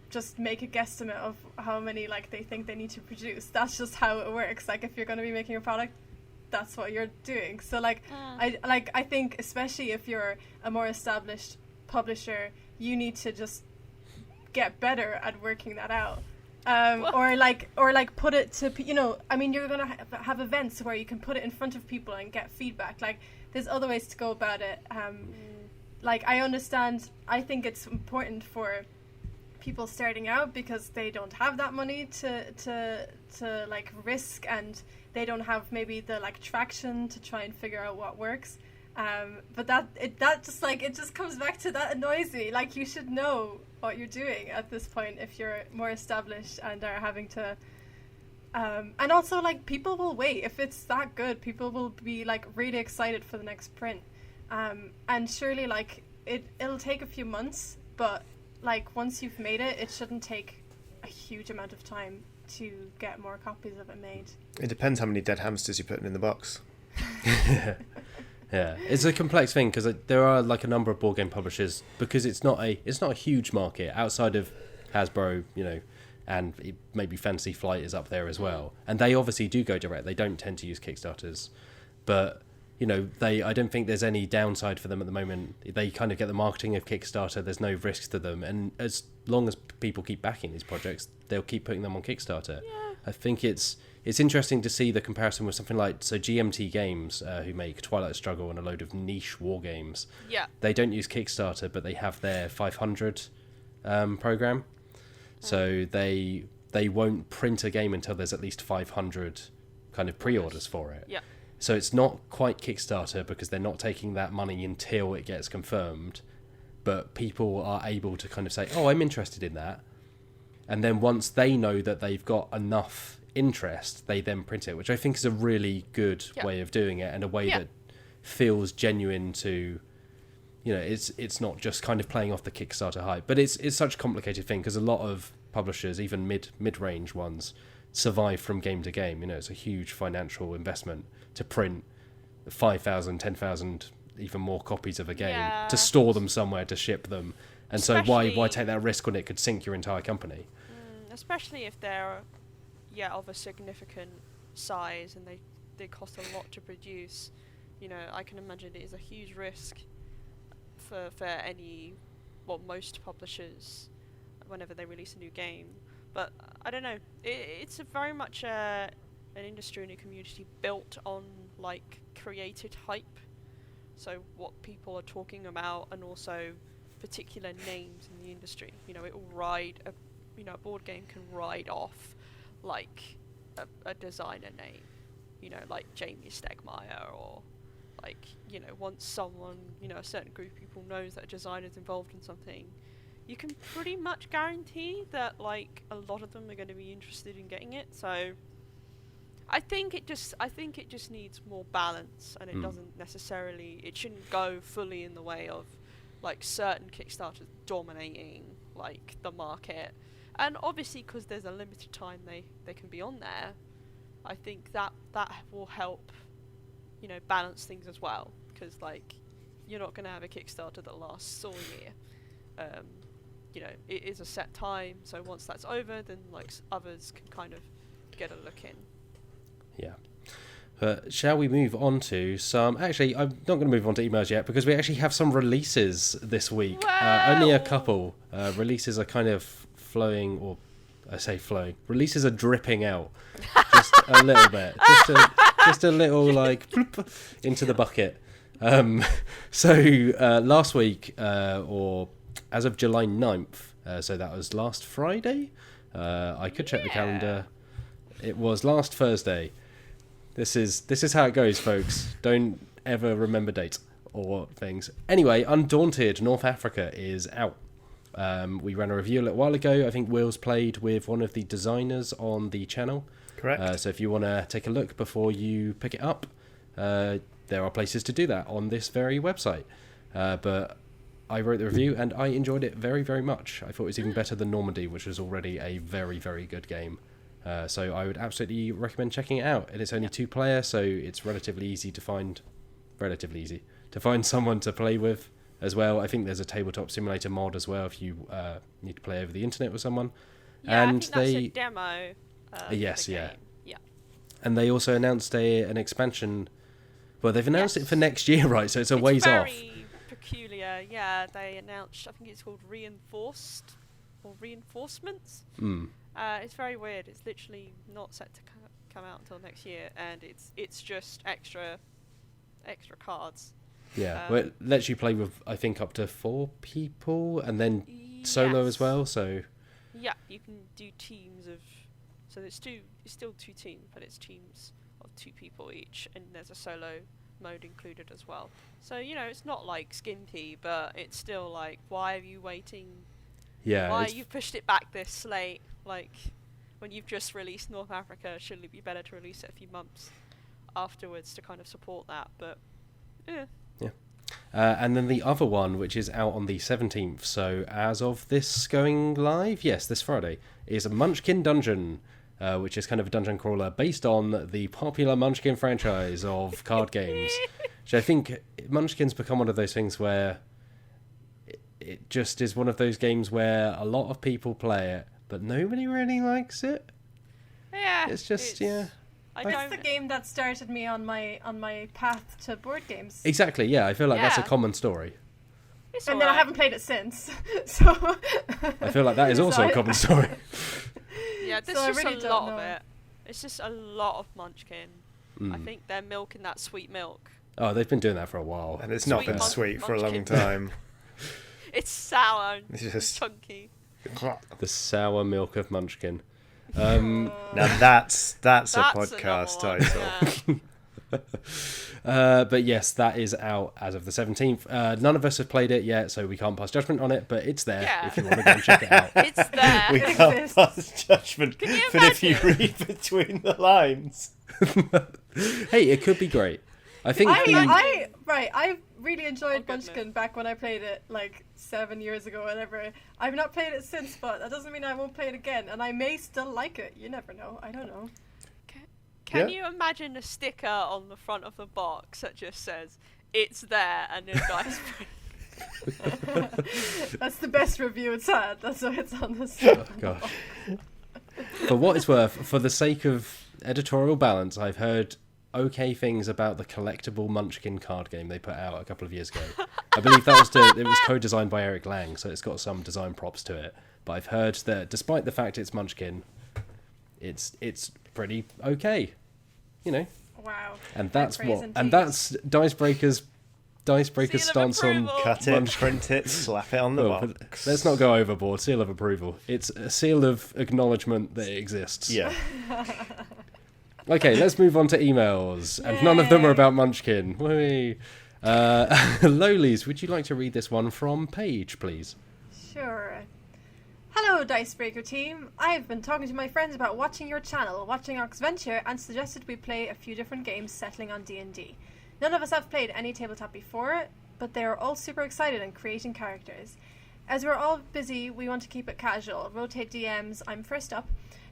just make a guesstimate of how many, like, they think they need to produce. That's just how it works. Like, if you're going to be making a product, that's what you're doing. So, like, I think, especially if you're a more established publisher, you need to just get better at working that out. Or put it to, you know, I mean, you're gonna have events where you can put it in front of people and get feedback. Like, there's other ways to go about it. Like, I understand, I think it's important for people starting out because they don't have that money to like risk, and they don't have maybe the like traction to try and figure out what works. But that just comes back to, that annoys me. Like, you should know what you're doing at this point if you're more established and are having to And also, like, people will wait. If it's that good, people will be, like, really excited for the next print. And surely, like, it'll take a few months, but, like, once you've made it, it shouldn't take a huge amount of time to get more copies of it made. It depends how many dead hamsters you're putting in the box. Yeah, it's a complex thing because there are like a number of board game publishers, because it's not a huge market outside of Hasbro, you know, and maybe Fantasy Flight is up there as well, and they obviously do go direct. They don't tend to use Kickstarters, but you know, I don't think there's any downside for them at the moment. They kind of get the marketing of Kickstarter. There's no risks to them, and as long as people keep backing these projects, they'll keep putting them on Kickstarter. Yeah. I think it's interesting to see the comparison with something like GMT Games, who make Twilight Struggle and a load of niche war games. Yeah. They don't use Kickstarter, but they have their 500 program. So they won't print a game until there's at least 500 kind of pre-orders for it. Yeah. So it's not quite Kickstarter because they're not taking that money until it gets confirmed. But people are able to kind of say, oh, I'm interested in that. And then once they know that they've got enough interest, they then print it, which I think is a really good way of doing it, and a way that feels genuine to, you know, it's not just kind of playing off the Kickstarter hype. But it's such a complicated thing because a lot of publishers, even mid-range ones, survive from game to game. You know, it's a huge financial investment to print 5,000, 10,000, even more copies of a game, to store them somewhere, to ship them. And especially, so why take that risk when it could sink your entire company? Especially if they're of a significant size and they cost a lot to produce. You know, I can imagine it is a huge risk for most publishers whenever they release a new game. But I don't know, it's a very much an industry and a community built on like created hype. So what people are talking about, and also particular names in the industry. You know, it will ride a board game can ride off like a designer name, you know, like Jamie Stegmaier, or like, you know, once someone, you know, a certain group of people knows that a designer's involved in something, you can pretty much guarantee that like a lot of them are going to be interested in getting it. So I think it just needs more balance, and it shouldn't go fully in the way of like certain Kickstarters dominating like the market. And obviously, because there's a limited time they can be on there, I think that will help, you know, balance things as well. Because like, you're not going to have a Kickstarter that lasts all year. You know, it is a set time. So once that's over, then like others can kind of get a look in. Yeah. Shall we move on to some... Actually, I'm not going to move on to emails yet, because we actually have some releases this week. Only a couple. Releases are kind of flowing, or I say flowing. Releases are dripping out just a little bit. Just a little, like, bloop, into the bucket. So last week, or as of July 9th, so that was last Friday. I could check the calendar. It was last Thursday. This is how it goes, folks. Don't ever remember dates or things. Anyway, Undaunted North Africa is out. We ran a review a little while ago. I think Will's played with one of the designers on the channel. Correct. So if you want to take a look before you pick it up, there are places to do that on this very website. But I wrote the review and I enjoyed it very, very much. I thought it was even better than Normandy, which was already a very, very good game. So I would absolutely recommend checking it out. And it's only 2-player, so it's relatively easy to find someone to play with as well. I think there's a tabletop simulator mod as well if you need to play over the internet with someone. Yeah, and I think that's a demo. Yes, the yeah. game. Yeah. And they also announced an expansion. Well, they've announced it for next year, right? So it's a ways off. It's very peculiar. Yeah, they announced, I think it's called Reinforced or Reinforcements. It's very weird. It's literally not set to come out until next year, and it's just extra cards. Yeah, well, it lets you play with, I think, up to 4 people, and then solo as well. So yeah, you can do teams of. So it's still 2 teams, but it's teams of 2 people each, and there's a solo mode included as well. So, you know, it's not like Skimpy, but it's still like, why are you waiting? yeah, Why you pushed it back this late? Like, when you've just released North Africa, shouldn't it be better to release it a few months afterwards to kind of support that? But yeah. And then the other one, which is out on the 17th, so as of this going live, yes, this Friday, is Munchkin Dungeon, which is kind of a dungeon crawler based on the popular Munchkin franchise of card games. Which I think Munchkin's become one of those things where it just is one of those games where a lot of people play it, but nobody really likes it. Yeah. It's just, yeah. It's the game that started me on my path to board games. Exactly, yeah. I feel like that's a Yeah. common story. It's And then I alright. haven't played it since. So I feel like that is also a common story. Yeah, there's So I just really a don't lot know. of it. It's just a lot of Munchkin. I think they're milking that sweet milk. Oh, they've been doing that for a while. And it's not Sweet been mun- sweet for a long munchkin. time. It's sour and It's just- chunky. The sour milk of Munchkin. Now that's a That's podcast another one, title. yeah. But yes, that is out as of the 17th. None of us have played it yet, so we can't pass judgment on it, but it's there Yeah. if you want to go and check it out. It's there. We can't pass judgment, Can you but if you imagine? read between the lines, Hey, it could be great. I think I really enjoyed goodness. Munchkin back when I played it like 7 years ago, whatever. I've not played it since, but that doesn't mean I won't play it again, and I may still like it. You never know. I don't know. Can Yeah. you imagine a sticker on the front of the box that just says, "It's there," and a dice That's the best review it's had. That's why it's on this. Oh, gosh. For what it's worth, for the sake of editorial balance, I've heard okay things about the collectible Munchkin card game they put out a couple of years ago. I believe it was co-designed by Eric Lang, so it's got some design props to it. But I've heard that despite the fact it's Munchkin, it's pretty okay, you know. Wow. And that's Praise what, indeed. and that's Dicebreaker's Seal of stance on. approval. cut it, print it, slap it on the Oh, but box. let's not go overboard. Seal of approval. It's a seal of acknowledgement that it exists. Yeah. Okay, let's move on to emails, and none of them are Yay. about Munchkin. Whee! Lolies, would you like to read this one from Paige, please? Sure. Hello, Dicebreaker team. I've been talking to my friends about watching your channel, watching Oxventure, and suggested we play a few different games settling on D&D. None of us have played any tabletop before, but they are all super excited and creating characters. As we're all busy, we want to keep it casual, rotate DMs, I'm first up,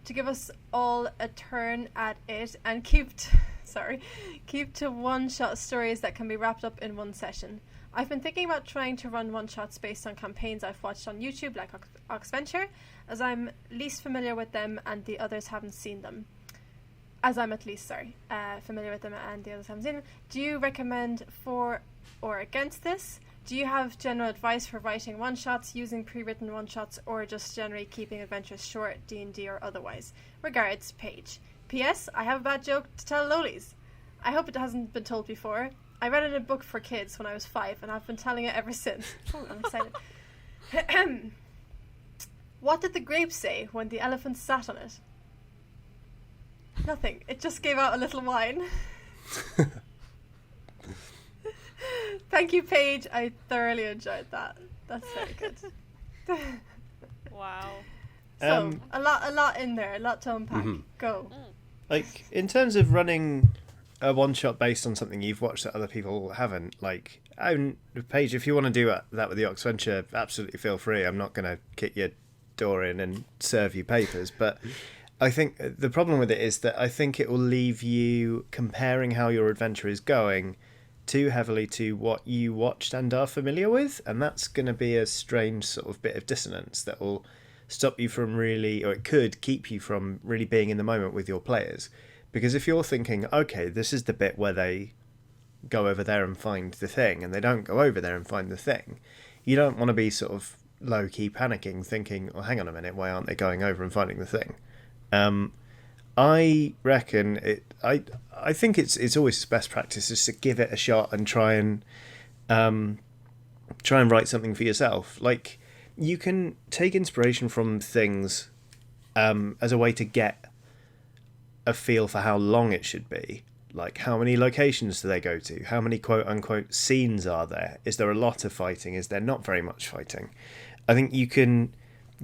to give us all a turn at it, and keep to one-shot stories that can be wrapped up in one session. I've been thinking about trying to run one-shots based on campaigns I've watched on YouTube, like Oxventure, as I'm least familiar with them and the others haven't seen them. Familiar with them and the others haven't seen them. Do you recommend for or against this? Do you have general advice for writing one-shots, using pre-written one-shots, or just generally keeping adventures short, D&D or otherwise? Regards, Paige. P.S. I have a bad joke to tell Lolies. I hope it hasn't been told before. I read it in a book for kids when I was 5, and I've been telling it ever since. Oh, I'm excited. What did the grape say when the elephant sat on it? Nothing. It just gave out a little whine. Thank you, Paige. I thoroughly enjoyed that. That's very good. Wow. So, a lot in there, a lot to unpack. Go. Like, in terms of running a one-shot based on something you've watched that other people haven't, like, Paige, if you want to do that with the Oxventure, absolutely feel free. I'm not going to kick your door in and serve you papers, but I think the problem with it is that I think it will leave you comparing how your adventure is going too heavily to what you watched and are familiar with, and that's going to be a strange sort of bit of dissonance that will stop you from really, or it could keep you from really being in the moment with your players. Because if you're thinking, okay, this is the bit where they go over there and find the thing, and they don't go over there and find the thing, you don't want to be sort of low-key panicking, thinking, oh, hang on a minute, why aren't they going over and finding the thing? I reckon I think it's always best practice is to give it a shot and try and write something for yourself. Like, you can take inspiration from things as a way to get a feel for how long it should be. Like, how many locations do they go to? How many quote-unquote scenes are there? Is there a lot of fighting? Is there not very much fighting? I think you can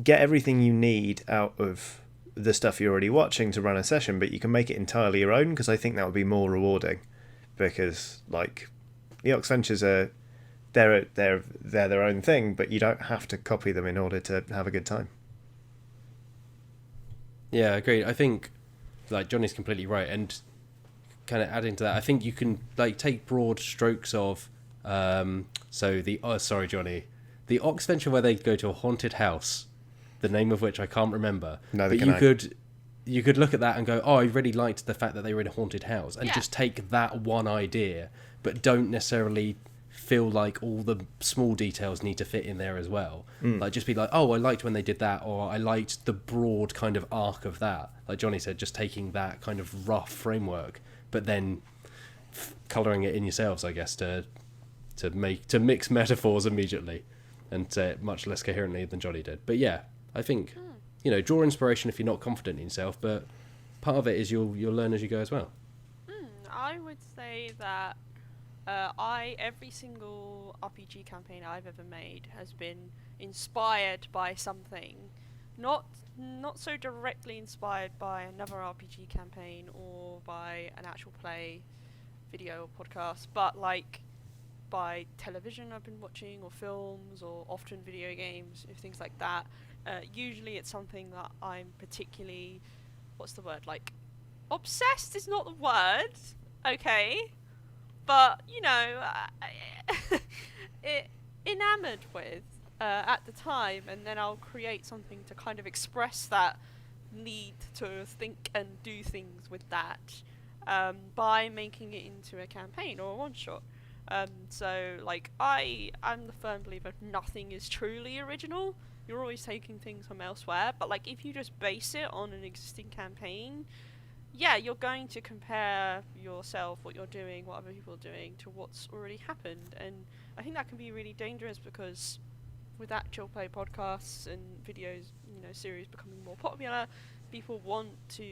get everything you need out of the stuff you're already watching to run a session, but you can make it entirely your own, because I think that would be more rewarding. Because like the Oxventures are they're their own thing, but you don't have to copy them in order to have a good time. Yeah, agreed. I think like Johnny's completely right, and kind of adding to that, I think you can like take broad strokes of sorry Johnny, the Oxventure where they go to a haunted house, the name of which I can't remember. Neither but can you could look at that and go, oh, I really liked the fact that they were in a haunted house, and just take that one idea, but don't necessarily feel like all the small details need to fit in there as well. Like just be like, oh, I liked when they did that, or I liked the broad kind of arc of that. Like Johnny said, just taking that kind of rough framework, but then colouring it in yourselves, I guess, to mix metaphors immediately and say it much less coherently than Johnny did. But yeah, I think draw inspiration if you're not confident in yourself, but part of it is you'll learn as you go as well. I would say that every single RPG campaign I've ever made has been inspired by something, not so directly inspired by another RPG campaign or by an actual play, video, or podcast, but like by television I've been watching, or films, or often video games, things like that. Usually it's something that I'm particularly, like, obsessed is not the word, okay, but, enamoured with at the time, and then I'll create something to kind of express that need to think and do things with that by making it into a campaign or a one-shot. So, like, I'm the firm believer nothing is truly original. You're always taking things from elsewhere, but, like, if you just base it on an existing campaign, yeah, you're going to compare yourself, what you're doing, what other people are doing, to what's already happened, and I think that can be really dangerous, because with actual play podcasts and videos, series becoming more popular, people want to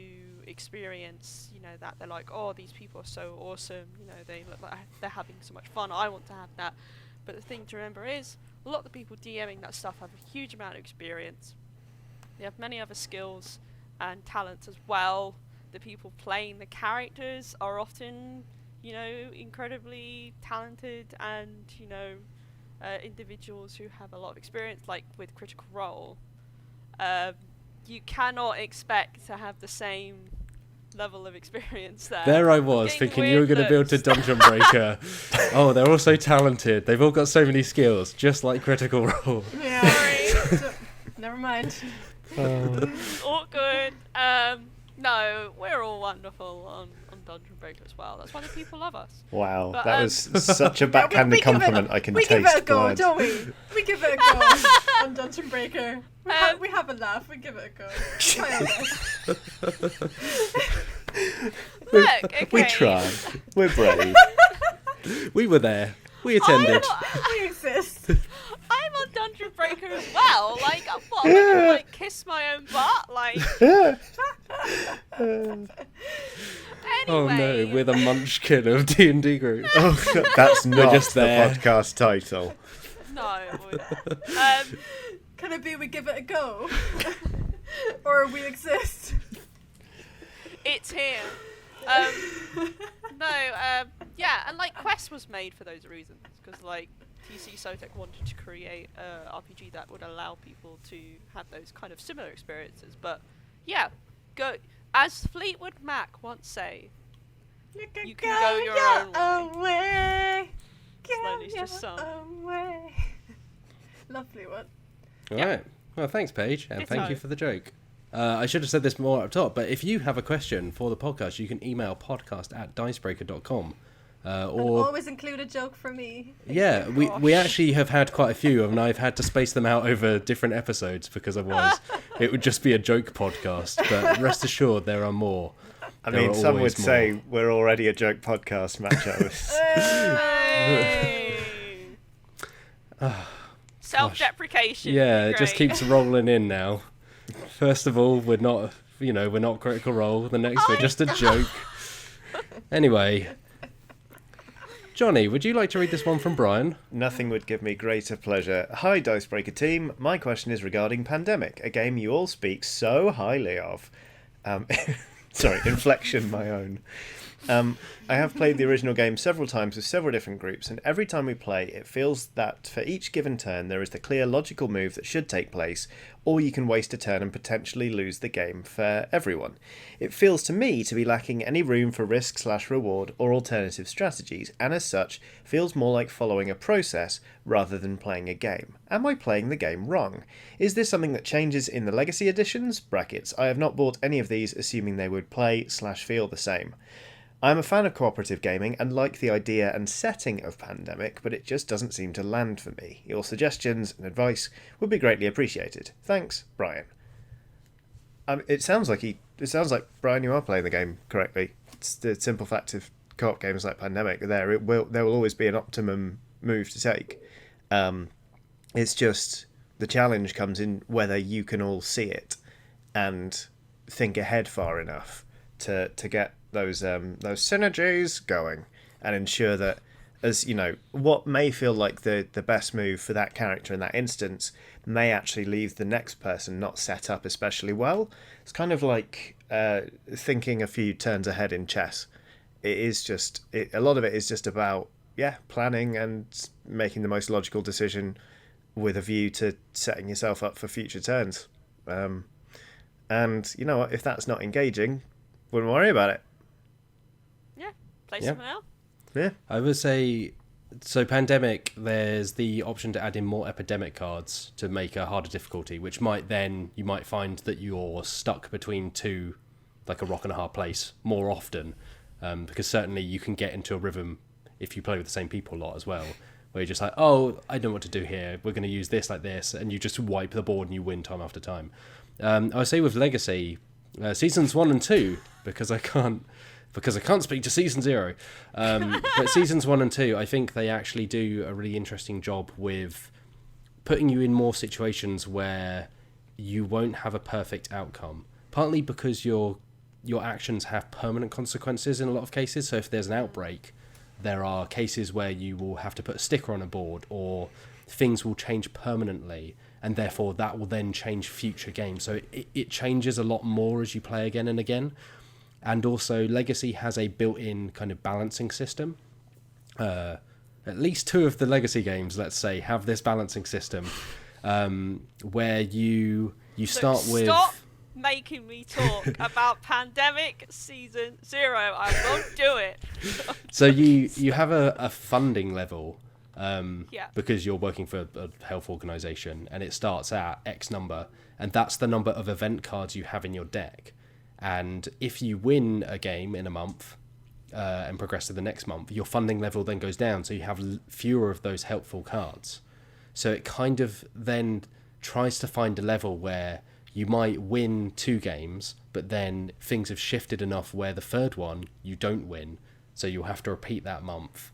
experience, that they're like, oh, these people are so awesome, they look like they're having so much fun, I want to have that. But the thing to remember is, a lot of the people DMing that stuff have a huge amount of experience. They have many other skills and talents as well. The people playing the characters are often, incredibly talented and, individuals who have a lot of experience, like with Critical Role. You cannot expect to have the same level of experience there. There I was, thinking you were going to build a Dungeon Breaker. Oh, they're all so talented. They've all got so many skills, just like Critical Role. Yeah. Sorry. Never mind. Awkward. No, we're all wonderful on Dungeon Breaker as well. That's why the people love us. Wow, but, that was such a backhanded compliment. I can taste. We give it a go, blood. don't we? We give it a go on Dungeon Breaker. We have a laugh. We give it a go. Try our best. Look, okay. We tried. We're brave. We were there. We attended. We exist. I'm on Dungeon Breaker as well. Like, what? I'm gonna, like, kiss my own butt? Like. Anyway. Oh no, we're the Munchkin of D&D groups. Oh, that's not just the there. podcast title. No. Can it be we give it a go? Or we exist? It's here. Yeah, and like Quest was made for those reasons, because like TC Sotek wanted to create a RPG that would allow people to have those kind of similar experiences. But yeah, go as Fleetwood Mac once say, you can go your own way. Slowly just sung. Away. Lovely one. All Yeah. right. Well, thanks, Paige, and Ditto. thank you for the joke. I should have said this more up top, but if you have a question for the podcast, you can email podcast@dicebreaker.com. And Or always include a joke for me. yeah, we actually have had quite a few, and I've had to space them out over different episodes because otherwise it would just be a joke podcast. But rest assured, there are more. I There mean, are some would always say more. we're already a joke podcast, Matt Jarvis. Hey. Self-deprecation. Yeah, it just Great. keeps rolling in now. First of all, we're not Critical Role. The next, we're just a joke. Anyway, Johnny, would you like to read this one from Brian? Nothing would give me greater pleasure. Hi, Dicebreaker team. My question is regarding Pandemic, a game you all speak so highly of. Sorry, inflection my own. I have played the original game several times with several different groups, and every time we play, it feels that for each given turn there is the clear logical move that should take place, or you can waste a turn and potentially lose the game for everyone. It feels to me to be lacking any room for risk/reward or alternative strategies, and as such, feels more like following a process rather than playing a game. Am I playing the game wrong? Is this something that changes in the Legacy editions? Brackets. I have not bought any of these, assuming they would play/feel the same. I'm a fan of cooperative gaming and like the idea and setting of Pandemic, but it just doesn't seem to land for me. Your suggestions and advice would be greatly appreciated. Thanks, Brian. It sounds like Brian, you are playing the game correctly. It's the simple fact of co-op games like Pandemic. There will always be an optimum move to take. It's just the challenge comes in whether you can all see it and think ahead far enough to get those synergies going and ensure that, as you know, what may feel like the best move for that character in that instance may actually leave the next person not set up especially well. It's kind of like thinking a few turns ahead in chess. A lot of it is just about planning and making the most logical decision with a view to setting yourself up for future turns. And you know what, if that's not engaging, wouldn't worry about it. Play something else. Yeah. I would say, so Pandemic, there's the option to add in more epidemic cards to make a harder difficulty, which you might find that you're stuck between two, like a rock and a hard place, more often, because certainly you can get into a rhythm if you play with the same people a lot as well, where you're just like, oh, I know what to do here, we're going to use this like this, and you just wipe the board and you win time after time. I would say with Legacy, Seasons 1 and 2, because I can't speak to Season 0. But Seasons 1 and 2, I think they actually do a really interesting job with putting you in more situations where you won't have a perfect outcome. Partly because your actions have permanent consequences in a lot of cases. So if there's an outbreak, there are cases where you will have to put a sticker on a board, or things will change permanently, and therefore that will then change future games. So it changes a lot more as you play again and again. And also, Legacy has a built-in kind of balancing system. At least two of the Legacy games, let's say, have this balancing system, where you start with... Stop making me talk about Pandemic Season 0. I won't do it. So you have a funding level, because you're working for a health organisation, and it starts at X number, and that's the number of event cards you have in your deck. And if you win a game in a month and progress to the next month, your funding level then goes down, so you have fewer of those helpful cards. So it kind of then tries to find a level where you might win 2 games, but then things have shifted enough where the third one you don't win, so you'll have to repeat that month.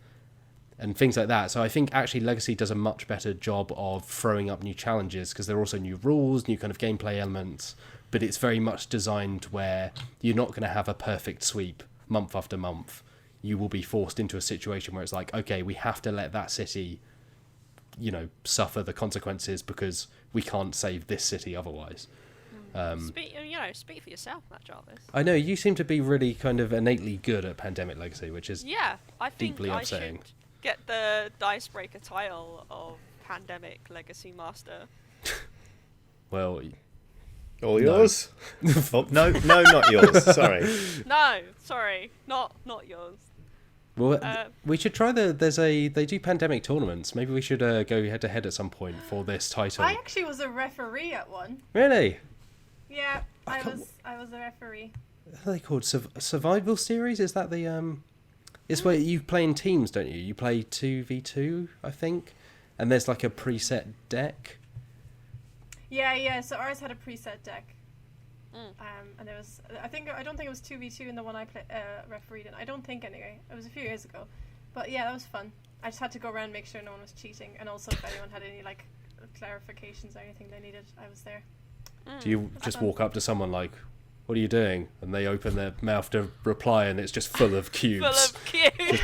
And things like that. So I think actually Legacy does a much better job of throwing up new challenges, because there are also new rules, new kind of gameplay elements, but it's very much designed where you're not going to have a perfect sweep month after month. You will be forced into a situation where it's like, okay, we have to let that city, suffer the consequences because we can't save this city otherwise. Speak for yourself, Matt Jarvis. I know, you seem to be really kind of innately good at Pandemic Legacy, which is I think deeply upsetting. I should get the Dicebreaker title of Pandemic Legacy Master. Well... All yours? Oh, no, not yours. Sorry. No, sorry, not yours. Well, we should try they do Pandemic tournaments. Maybe we should go head to head at some point for this title. I actually was a referee at one. Really? Yeah, I was a referee. What are they called? Survival series? Is that the It's where you play in teams, don't you? You play 2v2, I think, and there's like a preset deck. Yeah. So ours had a preset deck, and there was. I don't think it was 2v2 in the one I refereed in. I don't think anyway. It was a few years ago, but yeah, that was fun. I just had to go around and make sure no one was cheating, and also if anyone had any like clarifications or anything they needed, I was there. Do you just walk up to someone like, what are you doing? And they open their mouth to reply, and it's just full of cubes. Full of cubes.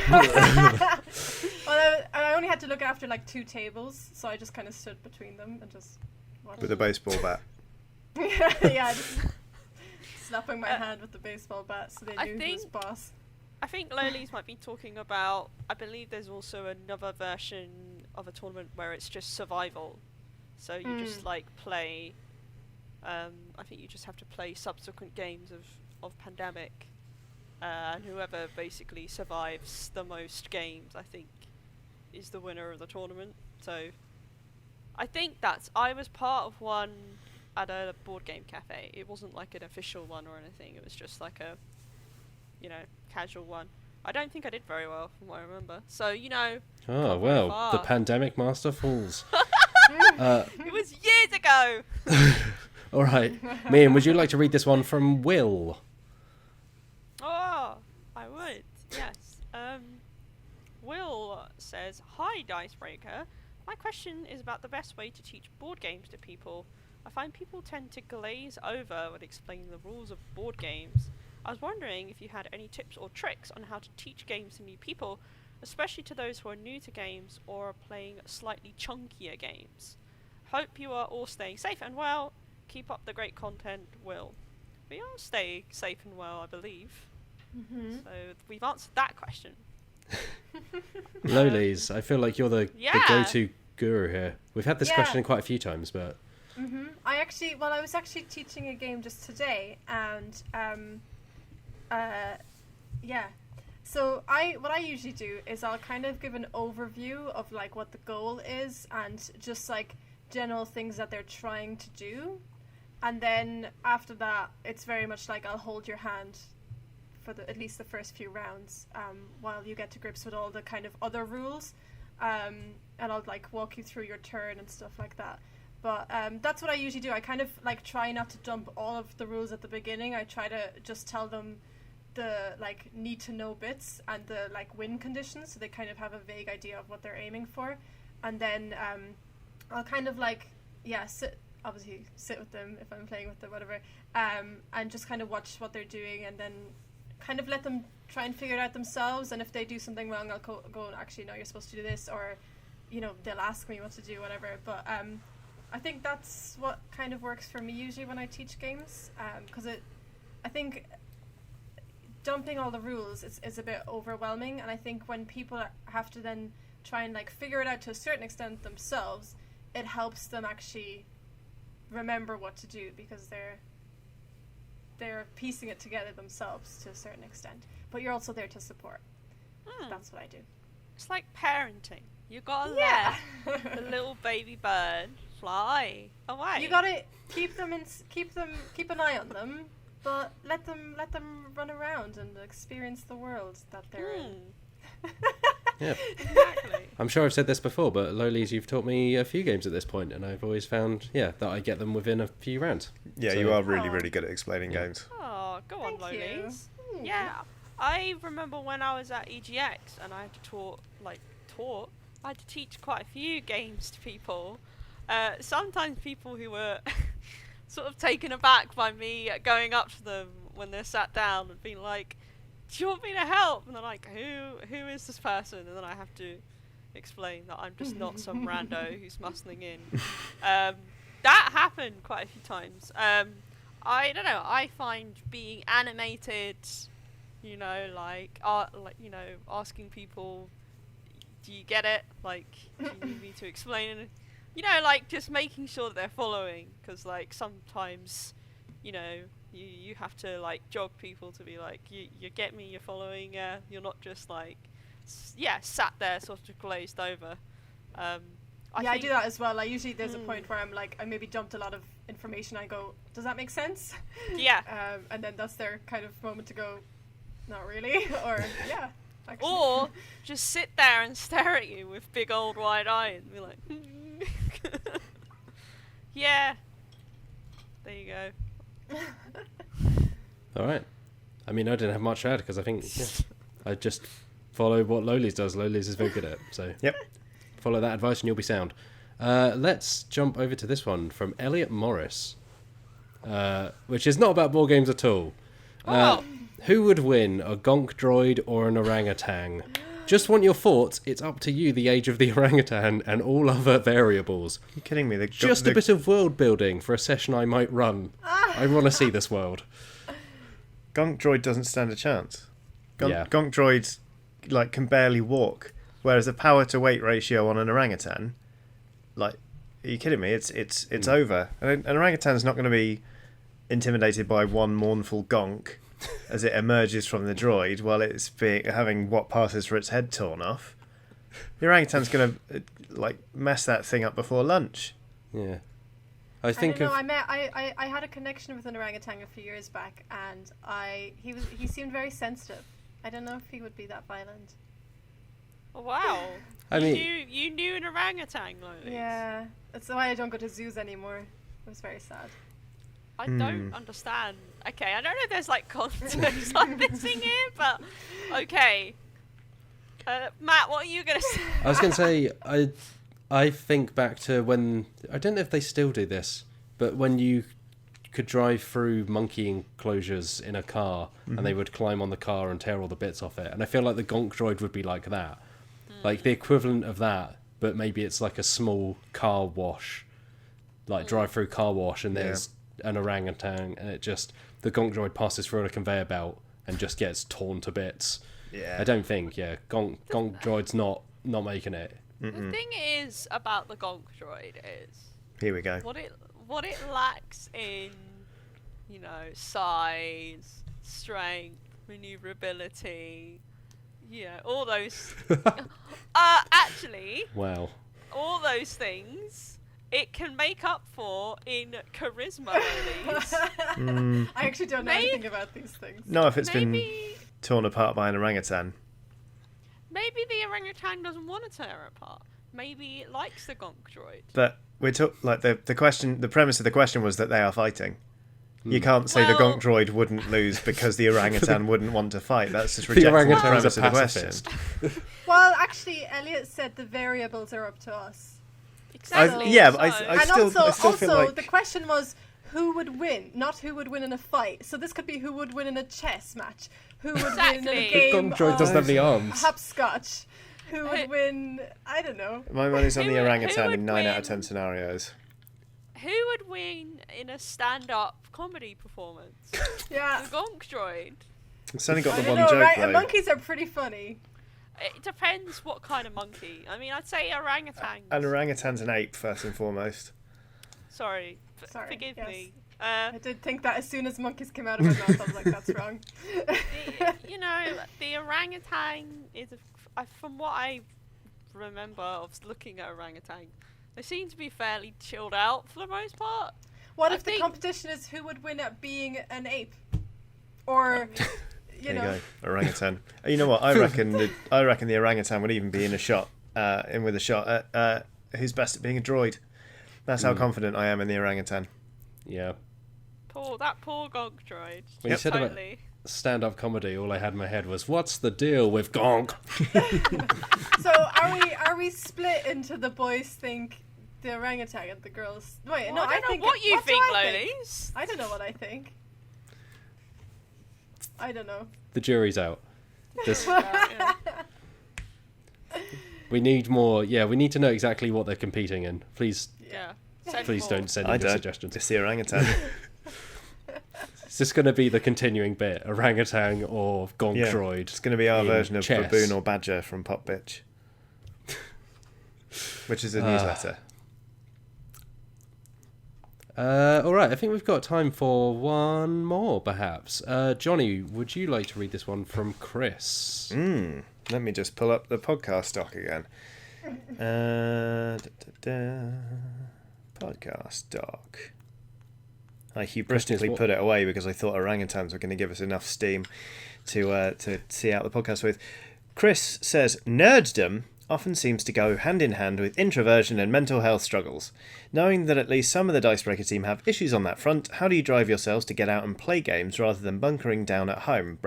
Well, I only had to look after like 2 tables, so I just kind of stood between them and just watched. With a baseball bat. Yeah, just slapping my hand with the baseball bat so they knew who was boss. I think Lolies might be talking about, I believe there's also another version of a tournament where it's just survival. So you just like play, I think you just have to play subsequent games of Pandemic. And whoever basically survives the most games, I think, is the winner of the tournament. So I think I was part of one at a board game cafe. It wasn't like an official one or anything. It was just like a, casual one. I don't think I did very well from what I remember. So, Oh, well, the Pandemic Master falls. It was years ago! All right. Meehan, would you like to read this one from Will? Oh, I would, yes. Will says, "Hi, Dicebreaker. My question is about the best way to teach board games to people. I find people tend to glaze over when explaining the rules of board games. I was wondering if you had any tips or tricks on how to teach games to new people, especially to those who are new to games or are playing slightly chunkier games. Hope you are all staying safe and well. Keep up the great content, Will." We are staying safe and well, I believe. Mm-hmm. So we've answered that question. Lolies, I feel like you're the go-to guru here. We've had this question quite a few times, but... Mm-hmm. I was actually teaching a game just today, and So what I usually do is I'll kind of give an overview of like what the goal is and just like general things that they're trying to do, and then after that it's very much like I'll hold your hand for at least the first few rounds while you get to grips with all the kind of other rules, and I'll like walk you through your turn and stuff like that. But that's what I usually do. I kind of like try not to dump all of the rules at the beginning. I try to just tell them the like need to know bits and the like win conditions, so they kind of have a vague idea of what they're aiming for, and then I'll kind of like sit with them if I'm playing with them, whatever, and just kind of watch what they're doing, and then kind of let them try and figure it out themselves. And if they do something wrong, I'll go and actually, no, you're supposed to do this, or they'll ask me what to do, whatever. But I think that's what kind of works for me usually when I teach games, because I think dumping all the rules is a bit overwhelming, and I think when people have to then try and like figure it out to a certain extent themselves, it helps them actually remember what to do, because they're piecing it together themselves to a certain extent. But you're also there to support. That's what I do. It's like parenting. You gotta let the little baby bird fly away. You gotta keep an eye on them, but let them run around and experience the world that they're in. Yeah, exactly. I'm sure I've said this before, but Lolies, you've taught me a few games at this point, and I've always found that I get them within a few rounds. Yeah, so, you are really, really good at explaining games. Oh, go on, Lolies. Yeah, I remember when I was at EGX and I had to I had to teach quite a few games to people. Sometimes people who were sort of taken aback by me going up to them when they're sat down and being like, "Do you want me to help?" And they're like, who is this person? And then I have to explain that I'm just not some rando who's muscling in. That happened quite a few times. I don't know, I find being animated, asking people, do you get it? Like, do you need me to explain it? Just making sure that they're following, because sometimes, you have to jog people to be like, you get me, you're following, you're not just sat there sort of glazed over. I do that as well. Usually there's a point where I'm I maybe dumped a lot of information. I go, does that make sense? Yeah. And then that's their kind of moment to go, not really, or yeah. Actually. Or just sit there and stare at you with big old wide eyes and be like, yeah. There you go. All right. I mean, I didn't have much to add because I think I just follow what Lolies does. Lolies is very good at it. So yep. Follow that advice and you'll be sound. Let's jump over to this one from Elliot Morris. which is not about board games at all. Who would win, a gonk droid or an orangutan? Just want your thoughts. It's up to you, the age of the orangutan, and all other variables. You're kidding me. Just a bit of world building for a session I might run. I want to see this world. Gonk droid doesn't stand a chance. Yeah. Gonk droid can barely walk, whereas the power to weight ratio on an orangutan, are you kidding me? It's over. An orangutan's not going to be intimidated by one mournful gonk as it emerges from the droid while it's having what passes for its head torn off. The orangutan's going to mess that thing up before lunch. Yeah. I had a connection with an orangutan a few years back, and he seemed very sensitive. I don't know if he would be that violent. Oh, wow. You knew an orangutan, Lolies. Yeah, that's why I don't go to zoos anymore. It was very sad. I don't understand. Okay, I don't know if there's context I'm missing here, but okay. Matt, what are you going to say? I was going to say, I think back to when, I don't know if they still do this, but when you could drive through monkey enclosures in a car and they would climb on the car and tear all the bits off it. And I feel like the gonk droid would be like that. Like the equivalent of that, but maybe it's like a small car wash, drive-through car wash, and there's an orangutan, and the gonk droid passes through a conveyor belt and just gets torn to bits. Yeah. I don't think, gonk droid's not making it. Mm-mm. The thing is about the gonk droid is... Here we go. What it lacks in, size, strength, maneuverability, all those... actually... Wow. All those things... It can make up for in charisma, Lolies. I actually don't know anything about these things. No, if it's been torn apart by an orangutan. Maybe the orangutan doesn't want to tear it apart. Maybe it likes the gonk droid. But the premise of the question was that they are fighting. You can't say the gonk droid wouldn't lose because the orangutan wouldn't want to fight. That's just rejecting the premise of the question. Well, actually, Elliot said the variables are up to us. Exactly. I still feel like the question was who would win, not who would win in a fight. So this could be who would win in a chess match, who would win in a game the gonk droid doesn't have the arms. Hopscotch, who would win. I don't know. My money's on the orangutan in 9 out of 10 scenarios. Who would win in a stand-up comedy performance? Yeah, the gonk droid. It's only got the one joke, joke right? though. Monkeys are pretty funny. It depends what kind of monkey. I mean, I'd say orangutan. An orangutan's an ape, first and foremost. Sorry, forgive me. I did think that as soon as monkeys came out of my mouth, I was like, that's wrong. The orangutan is, from what I remember of looking at orangutan, they seem to be fairly chilled out for the most part. What if the competition is who would win at being an ape? Or... There you go, orangutan. You know what? I reckon the orangutan would even be in a shot, with a shot at who's best at being a droid. That's how confident I am in the orangutan. Yeah. That poor gonk droid. When you said about stand-up comedy, all I had in my head was, "What's the deal with gonk?" So are we split into the boys think the orangutan and the girls? Wait, no, I don't know what you think, Lolies. I don't know what I think. I don't know. The jury's out. We need more. Yeah, we need to know exactly what they're competing in. Please. Yeah. Please don't send any suggestions. It's the orangutan. Is this going to be the continuing bit? Orangutan or gonk droid? It's going to be our version of chess. Baboon or Badger from Pop Bitch, which is a newsletter. All right, I think we've got time for one more, perhaps. Johnny, would you like to read this one from Chris? Let me just pull up the podcast doc again. Podcast doc. I hubristically put it away because I thought orangutans were going to give us enough steam to see out the podcast with. Chris says, nerddom often seems to go hand in hand with introversion and mental health struggles. Knowing that at least some of the Dicebreaker team have issues on that front, how do you drive yourselves to get out and play games rather than bunkering down at home?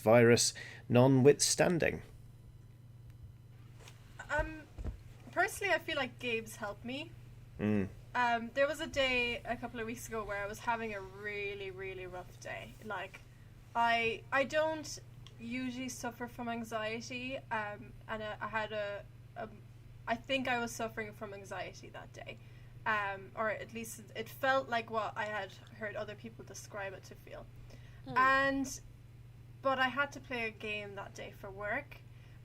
(virus notwithstanding). Personally, I feel like games help me. there was a day a couple of weeks ago where I was having a really, really rough day. Like, I don't usually suffer from anxiety, and I had I think I was suffering from anxiety that day, or at least it felt like what I had heard other people describe it to feel. But I had to play a game that day for work,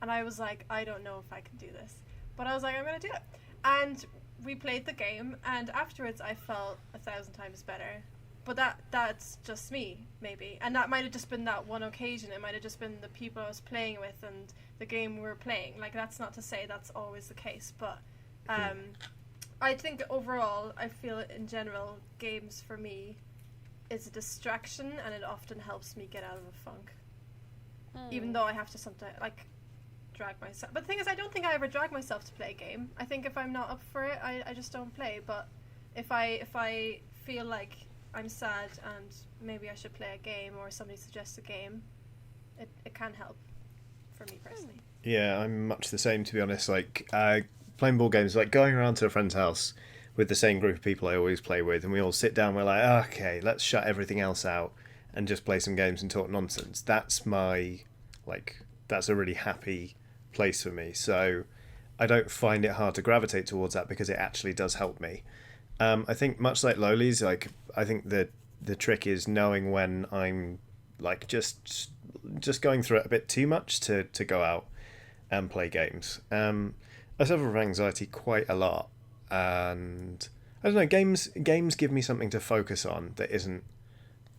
and I was like, I don't know if I can do this, but I was like, I'm gonna do it. And we played the game, and afterwards I felt 1,000 times better. But that's just me, maybe. And that might have just been that one occasion. It might have just been the people I was playing with and the game we were playing. Like, that's not to say that's always the case. But I think overall, I feel in general, games for me is a distraction, and it often helps me get out of a funk. Even though I have to sometimes, like, drag myself. But the thing is, I don't think I ever drag myself to play a game. I think if I'm not up for it, I just don't play. But if I feel like I'm sad and maybe I should play a game, or somebody suggests a game, it can help for me personally. Yeah, I'm much the same, to be honest. Like, playing board games, like going around to a friend's house with the same group of people I always play with, and we all sit down, we're like, okay, let's shut everything else out and just play some games and talk nonsense. That's that's a really happy place for me. So I don't find it hard to gravitate towards that because it actually does help me. I think much like Lolies, like, I think the trick is knowing when I'm like just going through it a bit too much to go out and play games. I suffer from anxiety quite a lot, and I don't know, games give me something to focus on that isn't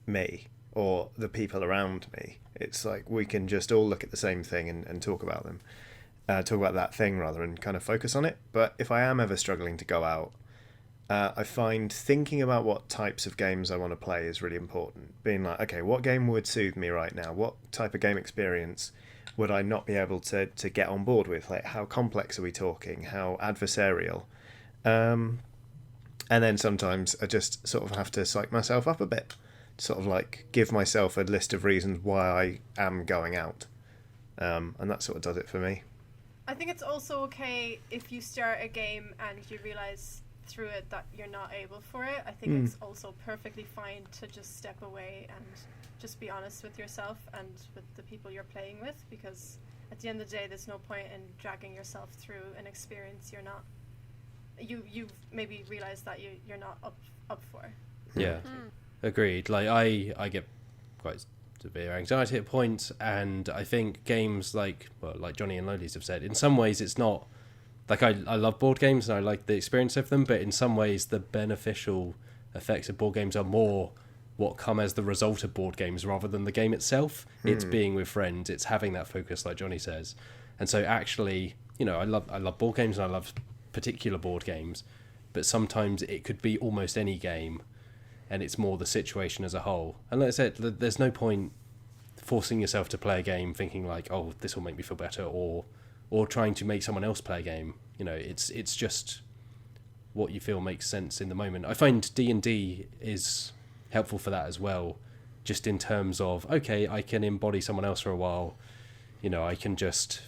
me or the people around me. It's like we can just all look at the same thing and talk about them, talk about that thing rather, and kind of focus on it. But if I am ever struggling to go out, I find thinking about what types of games I want to play is really important. Being like, okay, what game would soothe me right now? What type of game experience would I not be able to get on board with? Like, how complex are we talking? How adversarial? And then sometimes I just sort of have to psych myself up a bit. Sort of like give myself a list of reasons why I am going out. And that sort of does it for me. I think it's also okay if you start a game and you realise through it that you're not able for it. I think it's also perfectly fine to just step away and just be honest with yourself and with the people you're playing with, because at the end of the day there's no point in dragging yourself through an experience you've maybe realised that you're not up for. Yeah, agreed. Like, I get quite severe anxiety at points, and I think games like Johnny and Lolies have said, in some ways it's not like I love board games and I like the experience of them, but in some ways the beneficial effects of board games are more what come as the result of board games rather than the game itself. It's being with friends, it's having that focus, like Johnny says. And so actually, I love board games and I love particular board games, but sometimes it could be almost any game, and it's more the situation as a whole. And like I said, there's no point forcing yourself to play a game thinking like, oh, this will make me feel better, or trying to make someone else play a game. It's just what you feel makes sense in the moment. I find D&D is helpful for that as well, just in terms of, okay, I can embody someone else for a while. I can just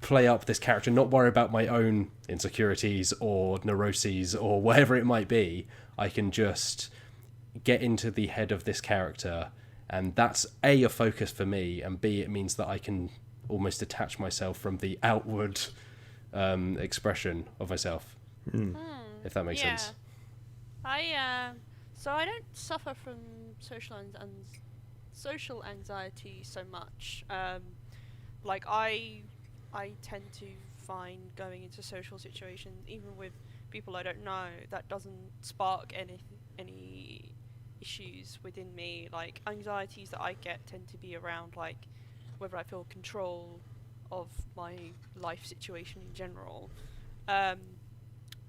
play up this character, not worry about my own insecurities or neuroses or whatever it might be. I can just get into the head of this character, and that's a focus for me, and B, it means that I can almost detach myself from the outward expression of myself, if that makes sense. So I don't suffer from social anxiety so much. Like, I tend to find going into social situations, even with people I don't know, that doesn't spark any issues within me. Like, anxieties that I get tend to be around, like, whether I feel control of my life situation in general.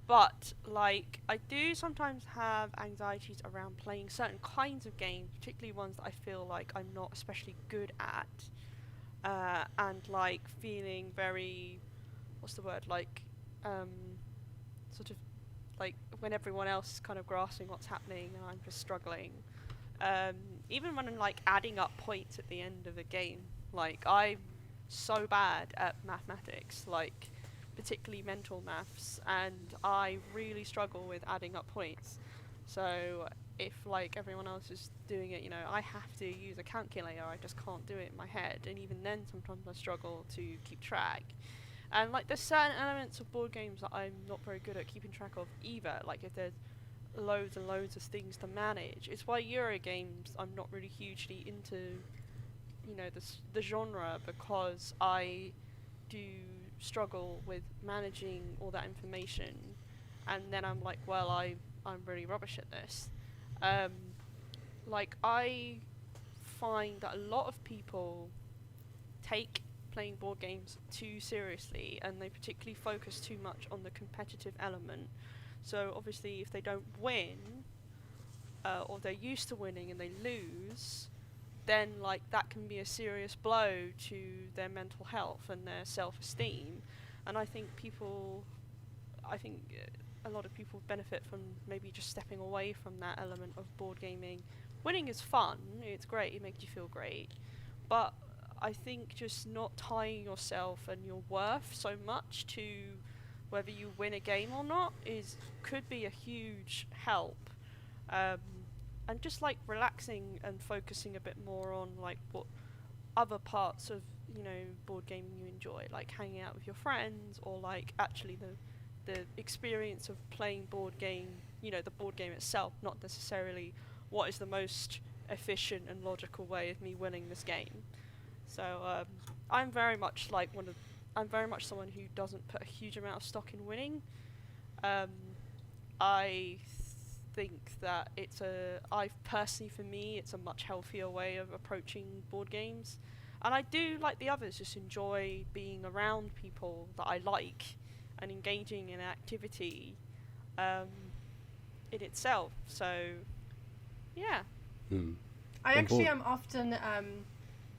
But, like, I do sometimes have anxieties around playing certain kinds of games, particularly ones that I feel like I'm not especially good at. And, like, feeling very, sort of, like, when everyone else is kind of grasping what's happening and I'm just struggling. Even when I'm, like, adding up points at the end of a game. Like, I'm so bad at mathematics. Like, particularly mental maths, and I really struggle with adding up points. So if like everyone else is doing it, I have to use a calculator. I just can't do it in my head, and even then sometimes I struggle to keep track. And like there's certain elements of board games that I'm not very good at keeping track of either. Like if there's loads and loads of things to manage. It's why Euro games I'm not really hugely into, the genre, because I do struggle with managing all that information, and then I'm like, well, I'm really rubbish at this. Like I find that a lot of people take playing board games too seriously, and they particularly focus too much on the competitive element. So obviously if they don't win, or they're used to winning and they lose, then like that can be a serious blow to their mental health and their self-esteem. And I think a lot of people benefit from maybe just stepping away from that element of board gaming. Winning is fun, it's great, it makes you feel great, but I think just not tying yourself and your worth so much to whether you win a game or not could be a huge help. And just like relaxing and focusing a bit more on like what other parts of board gaming you enjoy, like hanging out with your friends, or like actually the experience of playing board game, the board game itself, not necessarily what is the most efficient and logical way of me winning this game. So I'm very much someone who doesn't put a huge amount of stock in winning. I think that it's for me, it's a much healthier way of approaching board games. And I do, like the others, just enjoy being around people that I like and engaging in activity in itself. So, yeah. I actually am often,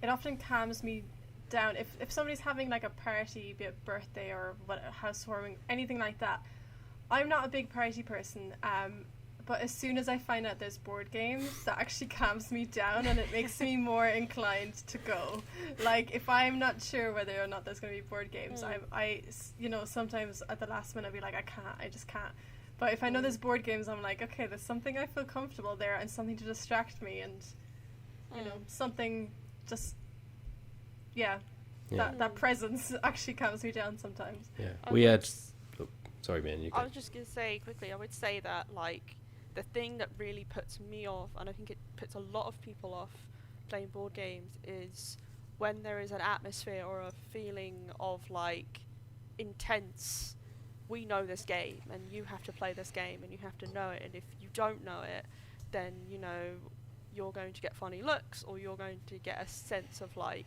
it often calms me down. If somebody's having like a party, be it birthday or housewarming, anything like that, I'm not a big party person. But as soon as I find out there's board games, that actually calms me down, and it makes me more inclined to go. Like, if I'm not sure whether or not there's going to be board games, I sometimes at the last minute I'll be like, I just can't. But if I know there's board games, I'm like, okay, there's something I feel comfortable there, and something to distract me, and, something just, that presence actually calms me down sometimes. Yeah, sorry, man. I was just going to say quickly, I would say that, like, the thing that really puts me off, and I think it puts a lot of people off playing board games, is when there is an atmosphere or a feeling of, like, intense, we know this game, and you have to play this game, and you have to know it, and if you don't know it, then, you're going to get funny looks, or you're going to get a sense of, like,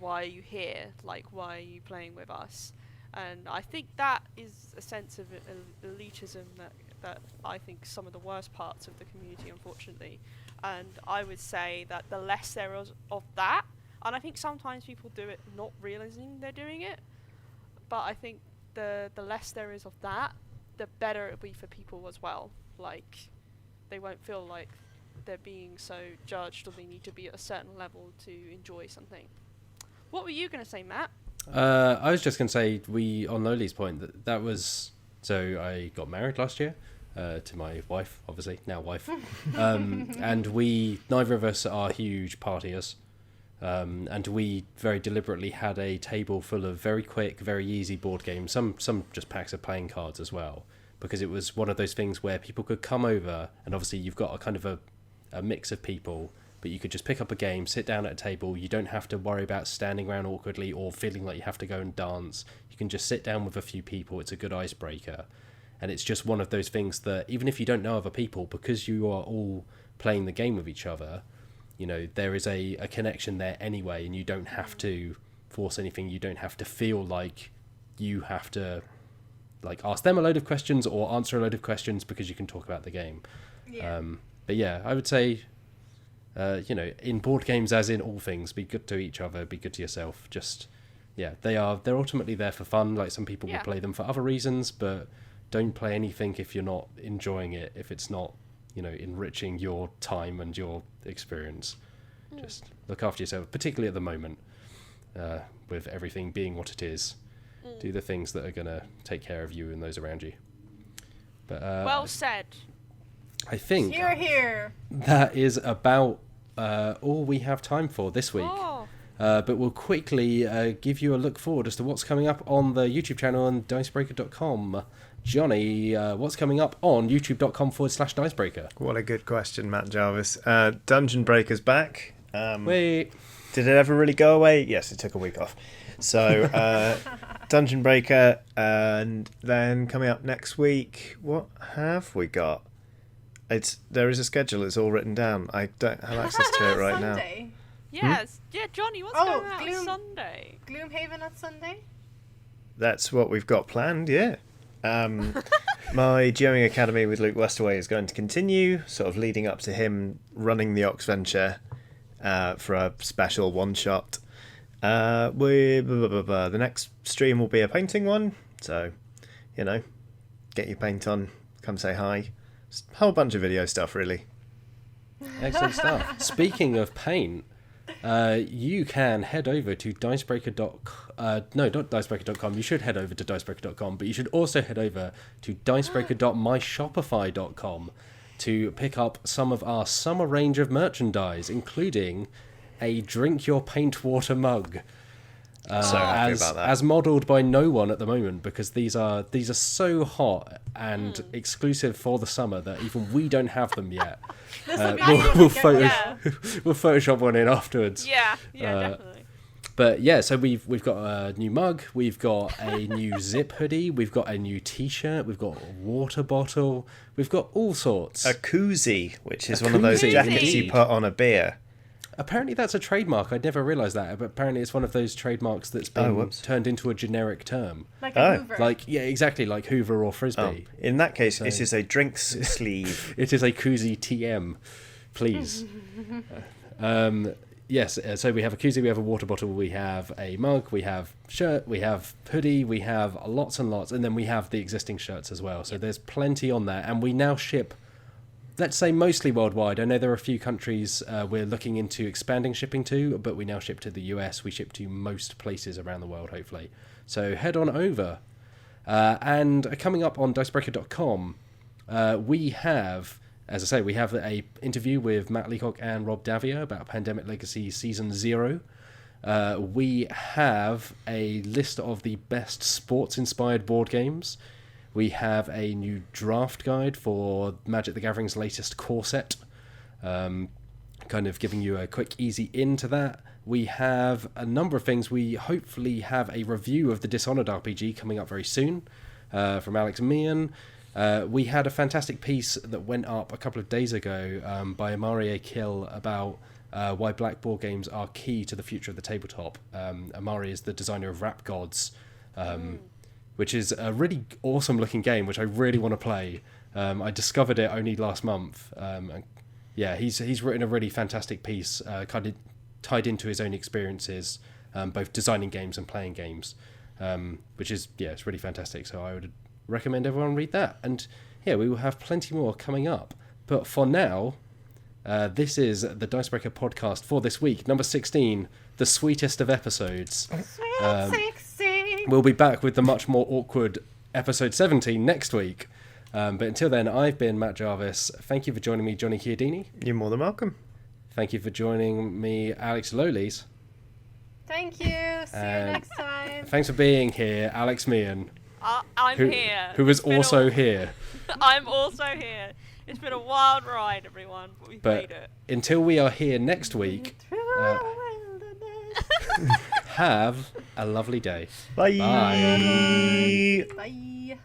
why are you here? Like, why are you playing with us? And I think that is a sense of elitism that I think some of the worst parts of the community, unfortunately. And I would say that the less there is of that, and I think sometimes people do it not realizing they're doing it, but I think the less there is of that, the better it'll be for people as well. Like, they won't feel like they're being so judged, or they need to be at a certain level to enjoy something. What were you going to say, Matt? I was just going to say, on Loli's point, that was... So I got married last year to my wife, obviously, now wife. And neither of us are huge partiers. And we very deliberately had a table full of very quick, very easy board games, some just packs of playing cards as well, because it was one of those things where people could come over, and obviously you've got a kind of a mix of people, but you could just pick up a game, sit down at a table. You don't have to worry about standing around awkwardly or feeling like you have to go and dance. You can just sit down with a few people. It's a good icebreaker. And it's just one of those things that even if you don't know other people, because you are all playing the game with each other, there is a connection there anyway, and you don't have to force anything. You don't have to feel like you have to ask them a load of questions or answer a load of questions because you can talk about the game. But yeah, I would say... in board games, as in all things, be good to each other, be good to yourself. Just, they're ultimately there for fun. Like, some people will play them for other reasons, but don't play anything if you're not enjoying it, if it's not, enriching your time and your experience. Just look after yourself, particularly at the moment, with everything being what it is. Do the things that are going to take care of you and those around you. But well said. I think Here. that is about all we have time for this week. Oh. But we'll quickly give you a look forward as to what's coming up on the YouTube channel and Dicebreaker.com. Johnny, what's coming up on youtube.com/Dicebreaker? What a good question, Matt Jarvis. Dungeon Breaker's back. Wait. Did it ever really go away? Yes, it took a week off. So, Dungeon Breaker, and then coming up next week, what have we got? There is a schedule, it's all written down. I don't have access to it right now. Sunday. Yes. Yeah, Johnny, what's going on Gloom- Sunday? Gloomhaven on Sunday? That's what we've got planned, yeah. My GMing Academy with Luke Westerway is going to continue, sort of leading up to him running the Ox Venture for a special one-shot. The next stream will be a painting one, so, get your paint on, come say hi. Just a whole bunch of video stuff, really. Excellent stuff. Speaking of paint, you can head over to Dicebreaker.com. No, not Dicebreaker.com. You should head over to Dicebreaker.com, but you should also head over to Dicebreaker.myshopify.com to pick up some of our summer range of merchandise, including a Drink Your Paint Water mug. So happy about that. As modelled by no one at the moment, because these are so hot and exclusive for the summer that even we don't have them yet. We'll Photoshop one in afterwards. Yeah, definitely. But yeah, so we've got a new mug, we've got a new zip hoodie, we've got a new T-shirt, we've got a water bottle, we've got all sorts. A koozie, which is A one of those koozie, jackets indeed. you put on a beer. Apparently that's a trademark. I'd never realised that, but apparently it's one of those trademarks that's been whoops. turned into a generic term. Like a Hoover. Exactly, like Hoover or Frisbee. Oh, in that case, this is a drinks sleeve. It is a koozie TM, please. Yes, so we have a koozie, we have a water bottle, we have a mug, we have shirt, we have hoodie, we have lots and lots, and then we have the existing shirts as well. So there's plenty on there, and we now ship, let's say, mostly worldwide. I know there are a few countries we're looking into expanding shipping to, but we now ship to the US. We ship to most places around the world, hopefully. So head on over. And coming up on Dicebreaker.com, we have, as I say, we have a interview with Matt Leacock and Rob Davia about Pandemic Legacy Season 0. We have a list of the best sports-inspired board games. We have a new draft guide for Magic the Gathering's latest core set, kind of giving you a quick, easy into that. We have a number of things. We hopefully have a review of the Dishonored RPG coming up very soon from Lolies and Meehan. We had a fantastic piece that went up a couple of days ago by Amari Kill about why black board games are key to the future of the tabletop. Amari is the designer of Rap Gods, which is a really awesome looking game, which I really want to play. I discovered it only last month. He's written a really fantastic piece, kind of tied into his own experiences, both designing games and playing games, which is, it's really fantastic. So I would recommend everyone read that. And we will have plenty more coming up. But for now, this is the Dicebreaker podcast for this week, number 16, the sweetest of episodes. We'll be back with the much more awkward episode 17 next week. But until then, I've been Matt Jarvis. Thank you for joining me, Johnny Chiodini. You're more than welcome. Thank you for joining me, Alex Lolies. Thank you. See you next time. Thanks for being here, Alex Meehan. I'm here. Who is also here. I'm also here. It's been a wild ride, everyone, but we've made it. Until we are here next week, have a lovely day. Bye. Bye. Bye.